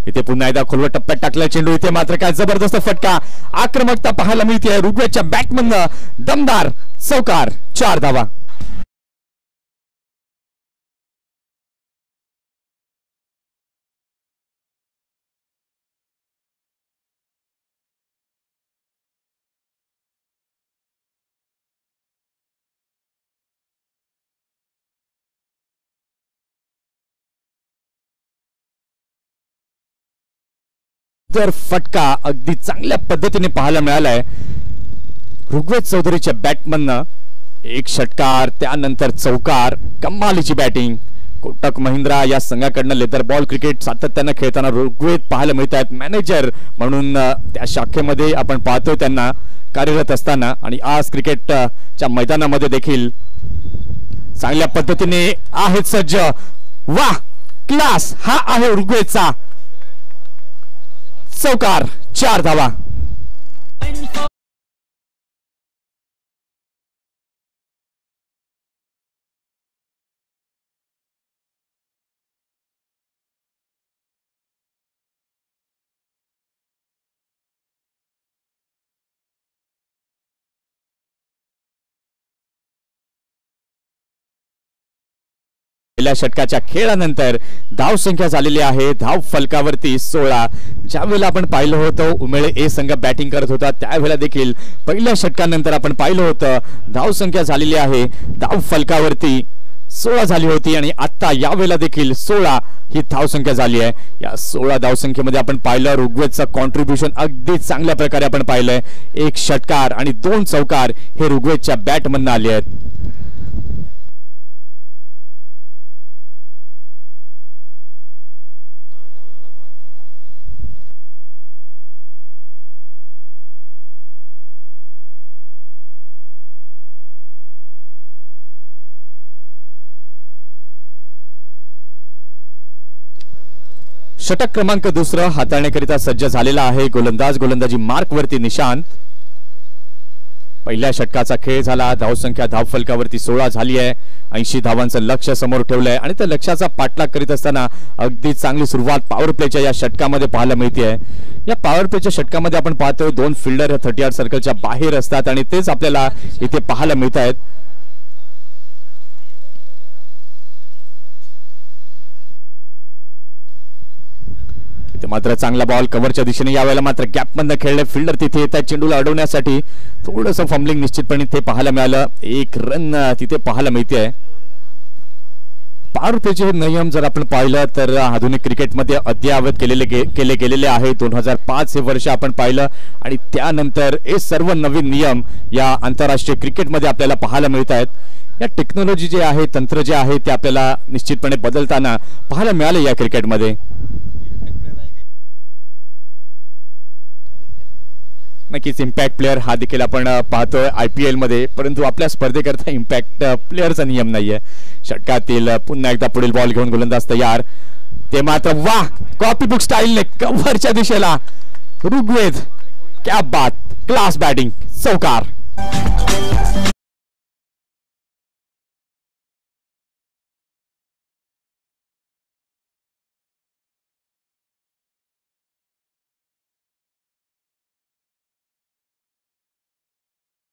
इथे पुन्हा एकदा खोलवर टप्प्यात टाकला चेंडू. इथे मात्र काय जबरदस्त फटका. आक्रमकता पाहायला मिळते ऋग्वेदच्या बॅटमननं. दमदार चौकार. 4 धावा. तर फटका अगदी चांगल्या पद्धतीने पाहायला मिळालाय ऋग्वेद चौधरीच्या बॅटमननं. एक षटकार त्यानंतर चौकार. कमालीची बॅटिंग. कोटक महिंद्रा या संघाकडनं लेदर बॉल क्रिकेट सातत्यानं खेळताना ऋग्वेद पाहायला मिळत आहेत. मॅनेजर म्हणून त्या शाखेमध्ये आपण पाहतोय त्यांना कार्यरत असताना. आणि आज क्रिकेटच्या मैदानामध्ये देखील चांगल्या पद्धतीने आहेत सज्ज. वाह, क्लास हा आहे ऋग्वेदचा. चौकार. 4 धावा. पहिल्या षटकाच्या खेळानंतर धाव संख्या झालेली आहे धाव फलकावरती 16. ज्या वेळेला आपण पाहिलं होतं उमेळे ए संघ बॅटिंग करत होता त्यावेळेला देखील पहिल्या षटकानंतर आपण पाहिलं होतं धाव संख्या झालेली आहे धाव फलकावरती 16 झाली होती आणि आता यावेळेला देखील 16 ही धावसंख्या झाली आहे. या 16 धावसंख्येमध्ये आपण पाहिलं ऋग्वेदचं कॉन्ट्रीब्युशन अगदी चांगल्या प्रकारे आपण पाहिलंय. 1 षटकार आणि 2 चौकार हे ऋग्वेदच्या बॅटमधून आले आहेत. षटक क्रमांक 2 हाताळण्याकरिता सज्ज झालेला आहे गोलंदाज. गोलंदाजी मार्क वरती निशांत. पहिल्या षटकाचा खेळ झाला. धावसंख्या धावफलकावरती 16 झाली आहे. 80 धावांचं लक्ष समोर ठेवलंय आणि त्या लक्ष्याचा पाठलाग करीत असताना अगदी चांगली सुरुवात पॉवर प्लेच्या या षटकामध्ये पाहायला मिळते. या पॉवर प्लेच्या षटकामध्ये आपण पाहतोय 2 फिल्डर या 30 यार्ड सर्कलच्या बाहेर असतात आणि तेच आपल्याला इथे पाहायला मिळत आहेत. मात्र चांगला बॉल कव्हरच्या दिशेने यावेळेला मात्र गॅप मधनं खेळले. फिल्डर तिथे येत आहेत चेंडूला अडवण्यासाठी. थोडंसं फंबलिंग निश्चितपणे ते पाहायला मिळालं. 1 रन तिथे पाहायला मिळते. पॉवर प्लेचे नियम जर आपण पाहिलं तर आधुनिक क्रिकेटमध्ये अद्ययावत केले गेलेले आहे. 2005 हे वर्ष आपण पाहिलं आणि त्यानंतर हे सर्व नवीन नियम या आंतरराष्ट्रीय क्रिकेटमध्ये आपल्याला पाहायला मिळत आहेत. या टेक्नॉलॉजी जे आहे, तंत्र जे आहे ते आपल्याला निश्चितपणे बदलताना पाहायला मिळाले या क्रिकेटमध्ये. नक्कीच इम्पॅक्ट प्लेअर हा देखील आपण पाहतोय IPL मध्ये, परंतु आपल्या स्पर्धेकरता इम्पॅक्ट प्लेअरचा नियम नाहीये. षटकातील पुन्हा एकदा पुढील बॉल घेऊन गोलंदाज तयार. ते मात्र वाह, कॉपी बुक स्टाईलने कव्हरच्या दिशेला ऋग्वेद. क्या बात, क्लास बॅटिंग, चौकार.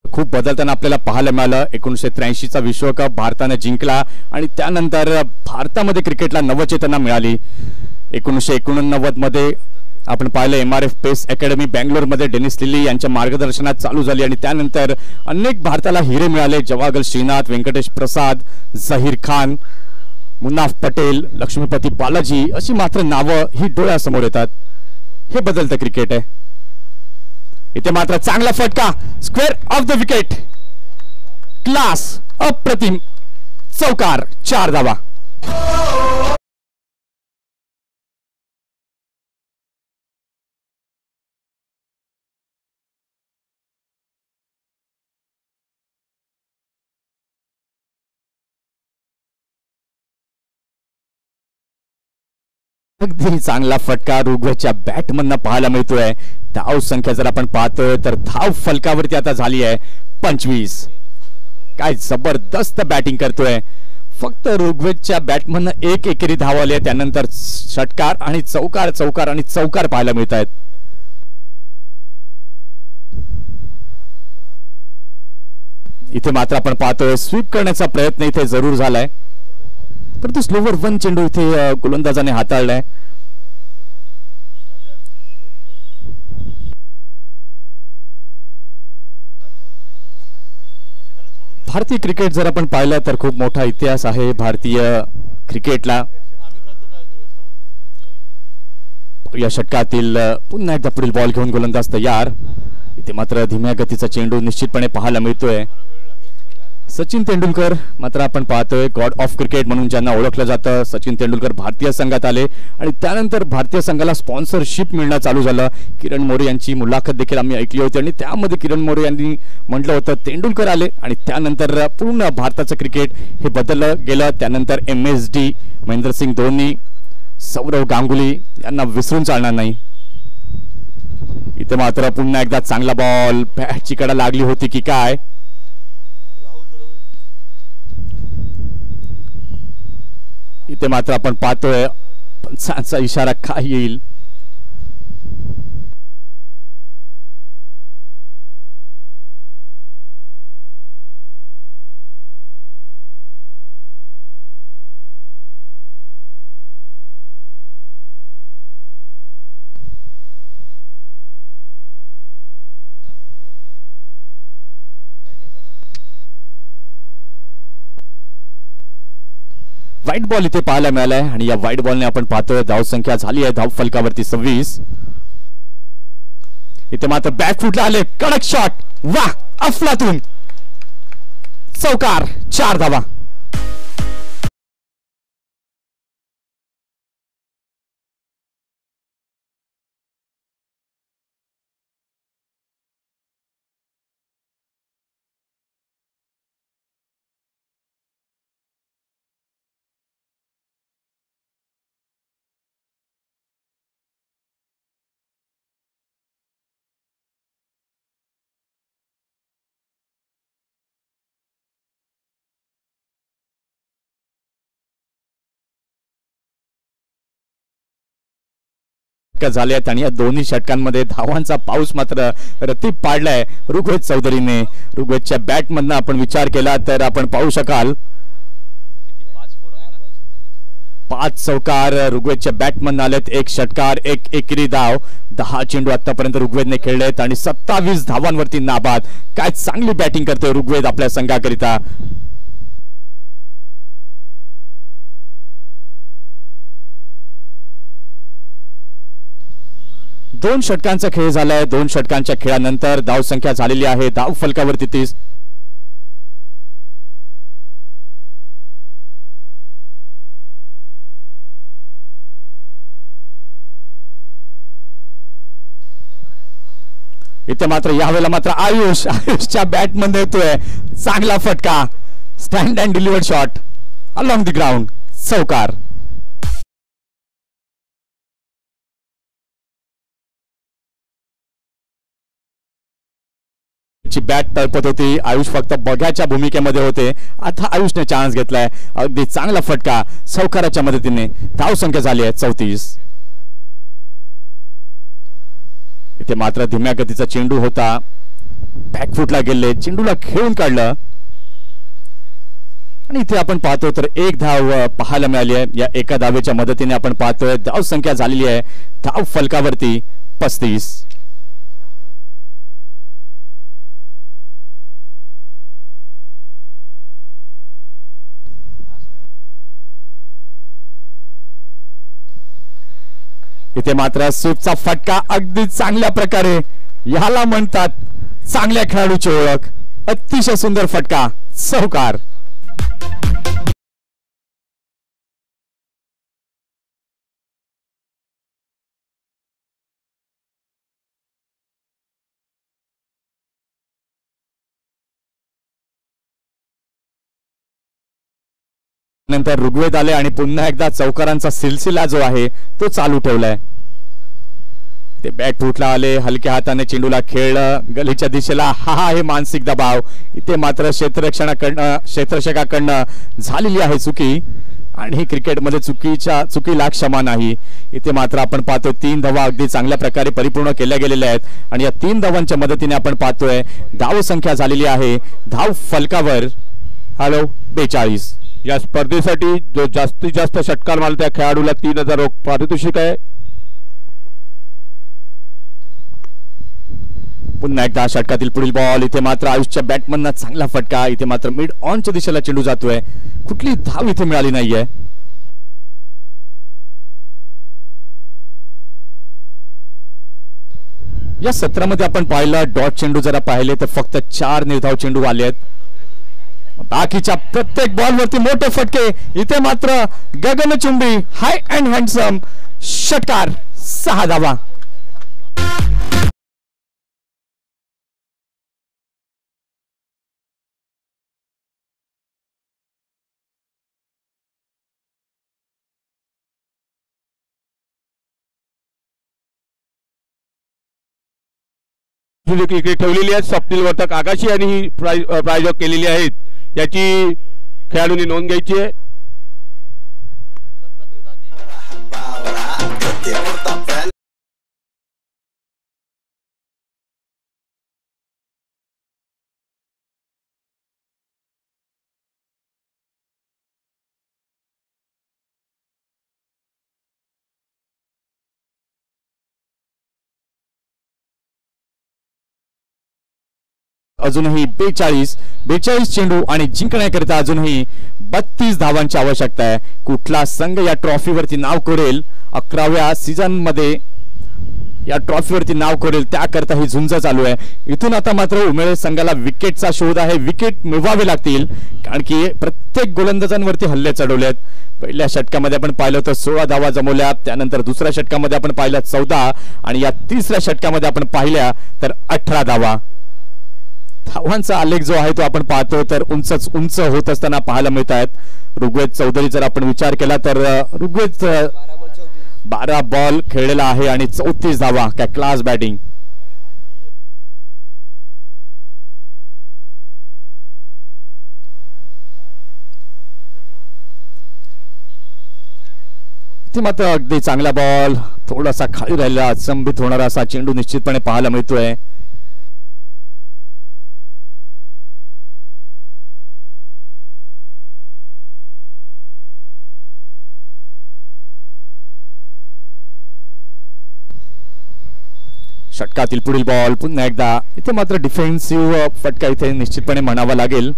खूप बदलताना आपल्याला पाहायला मिळालं. 1983चा विश्वकप भारताने जिंकला आणि त्यानंतर भारतामध्ये क्रिकेटला नवचेतना मिळाली. 1989 मध्ये आपण पाहिलं MRF पेस अकॅडमी बँगलोरमध्ये डेनिस लिली यांच्या मार्गदर्शनात चालू झाली आणि त्यानंतर अनेक भारताला हिरे मिळाले. जवागल श्रीनाथ, व्यंकटेश प्रसाद, झहीर खान, मुन्नाफ पटेल, लक्ष्मीपती बालाजी अशी मात्र नावं ही डोळ्यासमोर येतात. हे बदलतं क्रिकेट आहे. इथे मात्र चांगला फटका, square of the wicket, class, अप्रतिम, चौकार, 4 धावा. अगदी चांगला फटका ऋग्वेदच्या बॅटमधनं पाहायला मिळतोय. धाव संख्या जर आपण पाहतोय तर धाव फलकावरती आता झाली आहे 25. काय जबरदस्त बॅटिंग करतोय. फक्त ऋग्वेदच्या बॅटमधनं 1 एकेरी धाव आली आहे. त्यानंतर षटकार आणि चौकार, चौकार आणि चौकार पाहायला मिळत आहेत. इथे मात्र आपण पाहतोय स्वीप करण्याचा प्रयत्न इथे जरूर झालाय, परंतु स्लोवर 1 चेंडू इथे गोलंदाजाने हाताळलाय. भारतीय क्रिकेट जर आपण पाहिलं तर खूप मोठा इतिहास आहे भारतीय क्रिकेटला. या षटकातील पुन्हा एकदा पुढील बॉल घेऊन गोलंदाज तयार. इथे मात्र धीम्या गतीचा चेंडू निश्चितपणे पाहायला मिळतोय. सचिन तेंडुलकर मात्र आपण पाहतोय गॉड ऑफ क्रिकेट म्हणून ज्यांना ओळखलं जातं. सचिन तेंडुलकर भारतीय संघात आले आणि त्यानंतर भारतीय संघाला स्पॉन्सरशिप मिळणं चालू झालं. किरण मोरे यांची मुलाखत देखील आम्ही ऐकली होती आणि त्यामध्ये किरण मोरे यांनी म्हटलं होतं तेंडुलकर आले आणि त्यानंतर पूर्ण भारताचं क्रिकेट हे बदललं गेलं. त्यानंतर MSD, महेंद्रसिंग धोनी, सौरव गांगुली यांना विसरून चालणार नाही. इथे मात्र पुन्हा एकदा चांगला बॉल, बॅटची कडा लागली होती की काय. इथे मात्र आपण पाहतोय पंचांचा इशारा काय येईल. व्हाईट बॉल इथे पाहायला मिळालाय आणि या व्हाईट बॉलने आपण पाहतोय धाव संख्या झाली आहे धाव फलकावरती 26. इथे मात्र बॅक फुटला आले कडक शॉट वा अफलातून चौकार 4 धावा. झाले आहेत आणि या दोन्ही षटकांमध्ये धावांचा पाऊस मात्र रतीब पाडलाय ऋग्वेद चौधरीने. ऋग्वेदच्या बॅट मधनं आपण विचार केला तर आपण पाहू शकाल 5 चौकार ऋग्वेदच्या बॅट मधनं आलेत. 1 षटकार 1 एकेरी धाव. 10 चेंडू आतापर्यंत ऋग्वेदने खेळलेत आणि 27 धावांवरती नाबाद. काय चांगली बॅटिंग करतोय ऋग्वेद आपल्या संघाकरिता. दोन षटकांचा खेळ झालाय. 2 षटकांच्या खेळानंतर धाव संख्या झालेली आहे धाव फलकावरती 30. इथे मात्र यावेळेला मात्र आयुषच्या बॅट मध्ये येतोय चांगला फटका. Stand and delivered shot along the ground चौकार. ची बॅट तळपत होती. आयुष फक्त बघ्याच्या भूमिकेमध्ये होते. आता आयुषने चान्स घेतलाय. अगदी चांगला फटका चौकाराच्या मदतीने. धाव संख्या झाली आहे 34. इथे मात्र धीम्या गतीचा चेंडू होता. बॅकफुटला गेले चेंडूला खेळून काढलं आणि इथे आपण पाहतो तर 1 धाव पाहायला मिळाली आहे. या एका धावेच्या मदतीने आपण पाहतोय धाव संख्या झालेली आहे धाव फलकावरती 35. इथे मात्र सूपचा फटका अगदी चांगल्या प्रकारे. याला म्हणतात चांगल्या खेळाडूची ओळख. अतिशय सुंदर फटका चौकार. नंतर ऋग्वेद आले आणि पुन्हा एकदा चौकारांचा सिलसिला जो आहे तो चालू ठेवलाय. ते बॅट फुटला आले हलक्या हाताने चेंडूला खेळलं गलीच्या दिशेला. हा आहे मानसिक दबाव. इथे मात्र क्षेत्ररक्षकाकडनं झालेली आहे चुकी आणि क्रिकेटमध्ये चुकीला क्षमा नाही. इथे मात्र आपण पाहतो 3 धावा अगदी चांगल्या प्रकारे परिपूर्ण केल्या गेलेल्या आहेत आणि या 3 धावांच्या मदतीने आपण पाहतोय धाव संख्या झालेली आहे धाव फलकावर 42. या स्पर्धेसाठी जो जास्तीत जास्त षटकार मारला त्या खेळाडूला 3000 रोख पारितोषिक आहे. पुन्हा एकदा षटकातील पुढील बॉल. इथे मात्र आयुषच्या बॅटमधनं चांगला फटका. इथे मात्र मिड ऑनच्या दिशेला चेंडू जातोय. कुठली धाव इथे मिळाली नाहीये. या सत्रामध्ये आपण पाहिलं डॉट चेंडू जरा पाहिले तर फक्त 4 निर्धाव चेंडू आले आहेत. बाकीच्या प्रत्येक बॉलवरती मोठे फटके. इथे मात्र गगनचुंबी हाय अँड हँडसम षटकार 6 धावा. इकडे ठेवलेली आहेत स्वप्नील वर्तक आगाशी आणि ही प्राइज केलेली आहेत. याची खेळाडूंनी नोंद घ्यायची आहे. अजूनही 42 चेंडू आणि जिंकण्याकरिता अजूनही 32 धावांची आवश्यकता आहे. कुठला संघ या ट्रॉफीवरती नाव कोरेल 11व्या सीझन मध्ये या ट्रॉफीवरती नाव कोरेल त्याकरता ही झुंज चालू आहे. इथून आता मात्र उमेळ संघाला विकेटचा शोध आहे. विकेट मिळवावे लागतील कारण की प्रत्येक गोलंदाजांवरती हल्ले चढवले आहेत. पहिल्या षटकामध्ये आपण पाहिलं तर 16 धावा जमवल्या, त्यानंतर दुसऱ्या षटकामध्ये आपण पाहिल्या 14 आणि या तिसऱ्या षटकामध्ये आपण पाहिल्या तर 18 धावा. धावांचा आलेख जो आहे तो आपण पाहतो तर उंच होत असताना पाहायला मिळत आहेत. ऋग्वेद चौधरी जर आपण विचार केला तर ऋग्वेद 12 बॉल खेळलेला आहे आणि 34 धावा. काय क्लास बॅटिंग. ते मात्र अगदी चांगला बॉल, थोडासा खाली राहिला, अचंबित होणारा असा चेंडू निश्चितपणे पाहायला मिळतोय. षटकातील पुढील बॉल पुन्हा एकदा. इथे मात्र डिफेन्सिव्ह फटका इथे निश्चितपणे म्हणावा लागेल.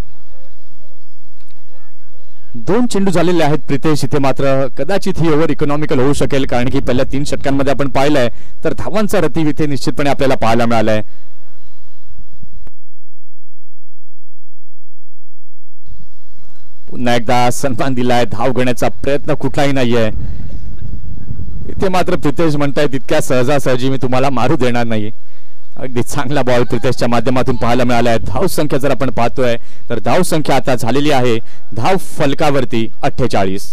2 चेंडू झालेले आहेत प्रितेश. इथे मात्र कदाचित ही ओव्हर इकॉनॉमिकल होऊ शकेल कारण की पहिल्या 3 षटकांमध्ये आपण पाहिलंय तर धावांचा रतीब इथे निश्चितपणे आपल्याला पाहायला मिळालाय. पुन्हा एकदा सन्मान दिलाय. धाव घेण्याचा प्रयत्न कुठलाही नाहीये. इथे मात्र प्रितेश म्हणताय तितक्या सहजासहजी मी तुम्हाला मारू देणार नाही. अगदी चांगला बॉल प्रितेशच्या माध्यमातून पाहायला मिळाला आहे. धाव संख्या जर आपण पाहतोय तर धाव संख्या आता झालेली आहे धाव फलकावरती 48.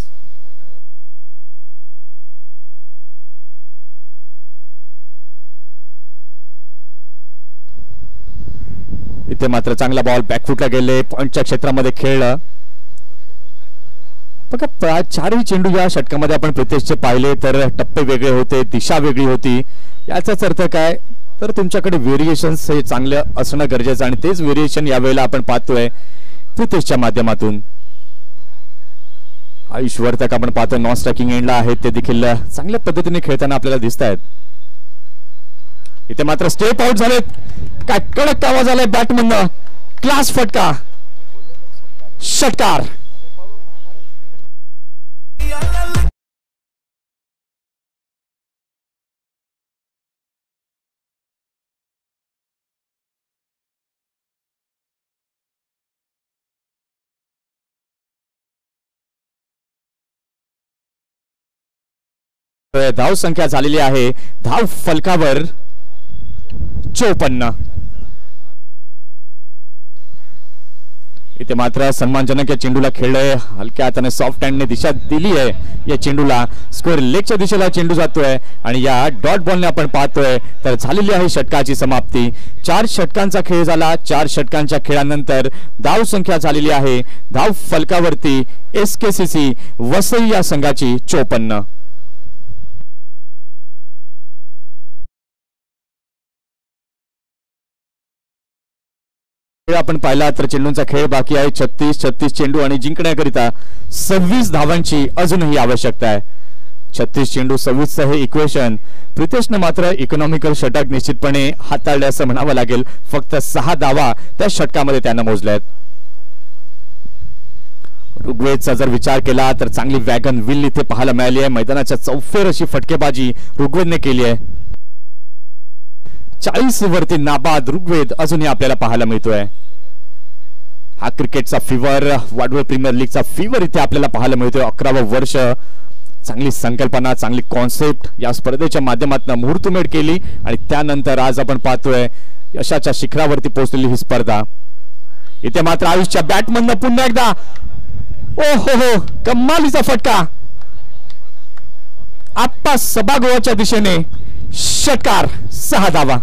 इथे मात्र चांगला बॉल बॅकफुटला गेले, पॉइंटच्या क्षेत्रामध्ये खेळलं. बघा 4ही चेंडू या षटकामध्ये आपण प्रितेशचे पाहिले तर टप्पे वेगळे होते, दिशा वेगळी होती. याचाच अर्थ काय तर तुमच्याकडे व्हेरिएशन्स हे चांगलं असणं गरजेचं आणि तेच व्हेरिएशन यावेळेला आपण पाहतोय प्रितेशच्या माध्यमातून. आयुष वर्तक आपण पाहतो नॉन स्ट्रायकिंग एंडला आहेत, ते देखील चांगल्या पद्धतीने खेळताना आपल्याला दिसत आहेत. इथे मात्र स्टेप आउट झालेत. काय कडक आवाज आलाय बॅटमधनं. क्लास फटका, षटकार. धाव संख्या झालेली आहे धाव फलकावर 54. इथे मात्र सन्मानजनक या चेंडूला खेळलंय. हलक्या हाताने सॉफ्ट हँडने दिशा दिली आहे या चेंडूला. स्क्वेअर लेगच्या दिशेला चेंडू जातोय आणि या डॉट बॉलने आपण पाहतोय तर झालेली आहे षटकाची समाप्ती. 4 षटकांचा खेळ झाला. 4 षटकांच्या खेळानंतर धाव संख्या झालेली आहे धाव फलकावरती SKCC वसई या संघाची 54. आपण पाहिला तर चेंडूंचा खेळ बाकी आहे. 36 चेंडू आणि जिंकण्याकरिता 26 धावांची अजूनही आवश्यकता आहे. 36 चेंडू 26 हे इक्वेशन प्रितेशने मात्र इकॉनॉमिकल षटक निश्चितपणे हाताळले असं म्हणावं लागेल. फक्त 6 धावा त्या षटकामध्ये त्यानं मोजल्यात. ऋग्वेदचा जर विचार केला तर चांगली वॅगन विल इथे पाहायला मिळाली आहे. मैदानाच्या चौफेर अशी फटकेबाजी ऋग्वेदने केली आहे. 40 वरती नाबाद ऋग्वेद अजूनही आपल्याला पाहायला मिळतोय. हा क्रिकेटचा फीवर, वाडवळ प्रीमियर लीगचा फीवर इथे आपल्याला पाहायला मिळतोय. 11वं वर्ष. चांगली संकल्पना, चांगली कॉन्सेप्ट या स्पर्धेच्या माध्यमातून मुहूर्तमेढ केली आणि त्यानंतर आज आपण पाहतोय यशाच्या शिखरावरती पोहोचलेली ही स्पर्धा. इथे मात्र आयुषच्या बॅटमधनं पुन्हा एकदा ओ हो कमालीचा फटका. आप्पा सभागृहाच्या दिशेने षटकार, 6 धावा.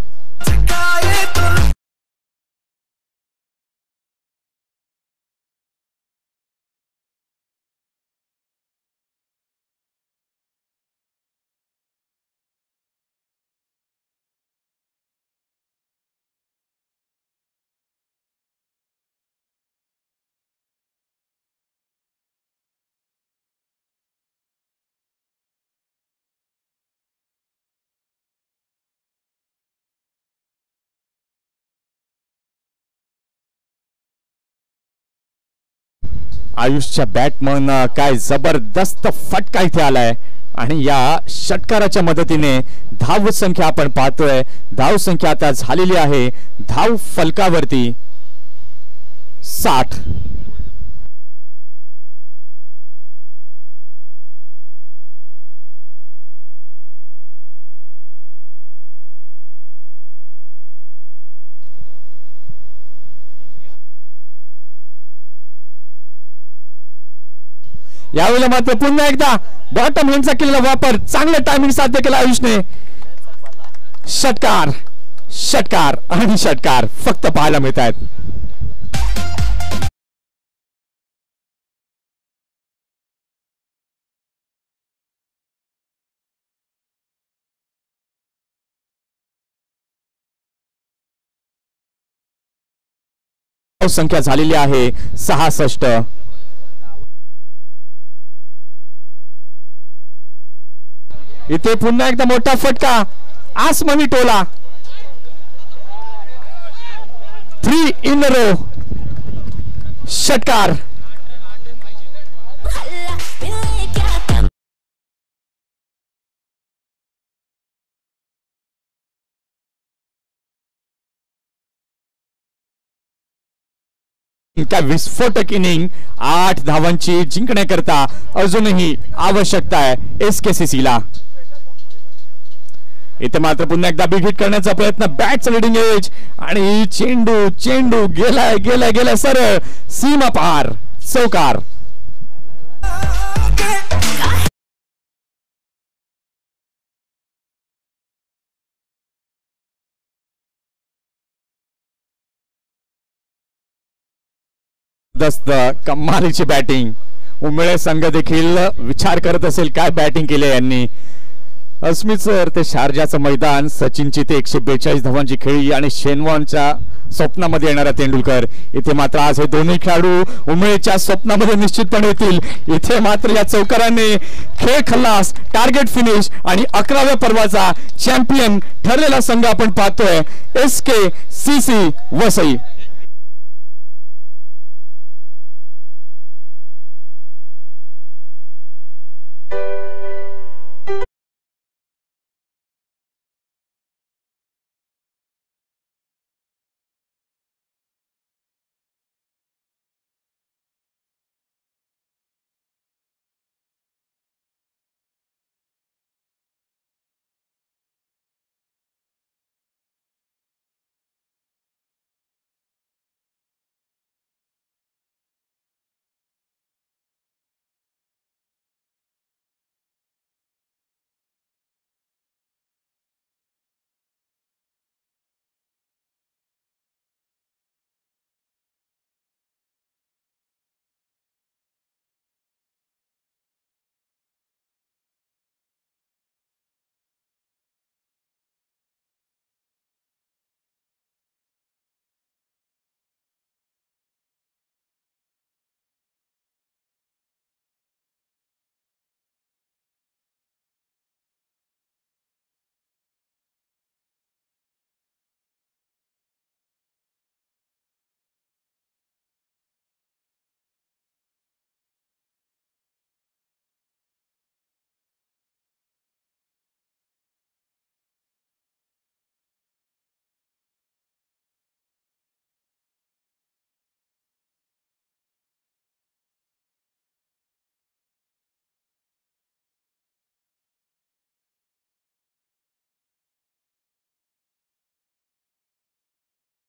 आयुषच्या बॅटमन काय जबरदस्त फटका इथे आलाय आणि या षटकाराच्या मदतीने धाव संख्या आपण पाहतोय. धाव संख्या आता झालेली आहे धाव फलकावरती 60. यावेळेला मात्र पुन्हा एकदा बॉटम हँडचा केलेला वापर, चांगला टायमिंग साध्य केला आयुषने. षटकार षटकार आणि षटकार फक्त पाहायला मिळत आहेत. संख्या झालेली आहे 66. इथे पुन्हा एकदा मोठा फटका, आसमानी टोला. 3 इन रो. षटकार. इतका विस्फोटक इनिंग 8 धावांची जिंकण्याकरता अजूनही आवश्यकता आहे SKCCला. इथे मात्र पुन्हा एकदा बिग हिट करण्याचा प्रयत्न, बॅटचं लीडिंग एज आणि चेंडू चेंडू गेलाय गेलाय गेलाय सरळ सीमा पार. चौकार. दस्त कमालीची बॅटिंग. उमेळे संघ देखील विचार करत असेल काय बॅटिंग केली यांनी. अस्मितसर ते शारजाचं मैदान, सचिनची ते 142 धावांची खेळी आणि शेनवॉनच्या स्वप्नामध्ये येणारा तेंडुलकर. इथे मात्र आज हे दोन्ही खेळाडू उमेळच्या स्वप्नामध्ये निश्चितपणे येतील. इथे मात्र या चौकाराने खेळ खल्लास, टार्गेट फिनिश आणि 11व्या पर्वाचा चॅम्पियन ठरलेला संघ आपण पाहतोय SKCC वसई.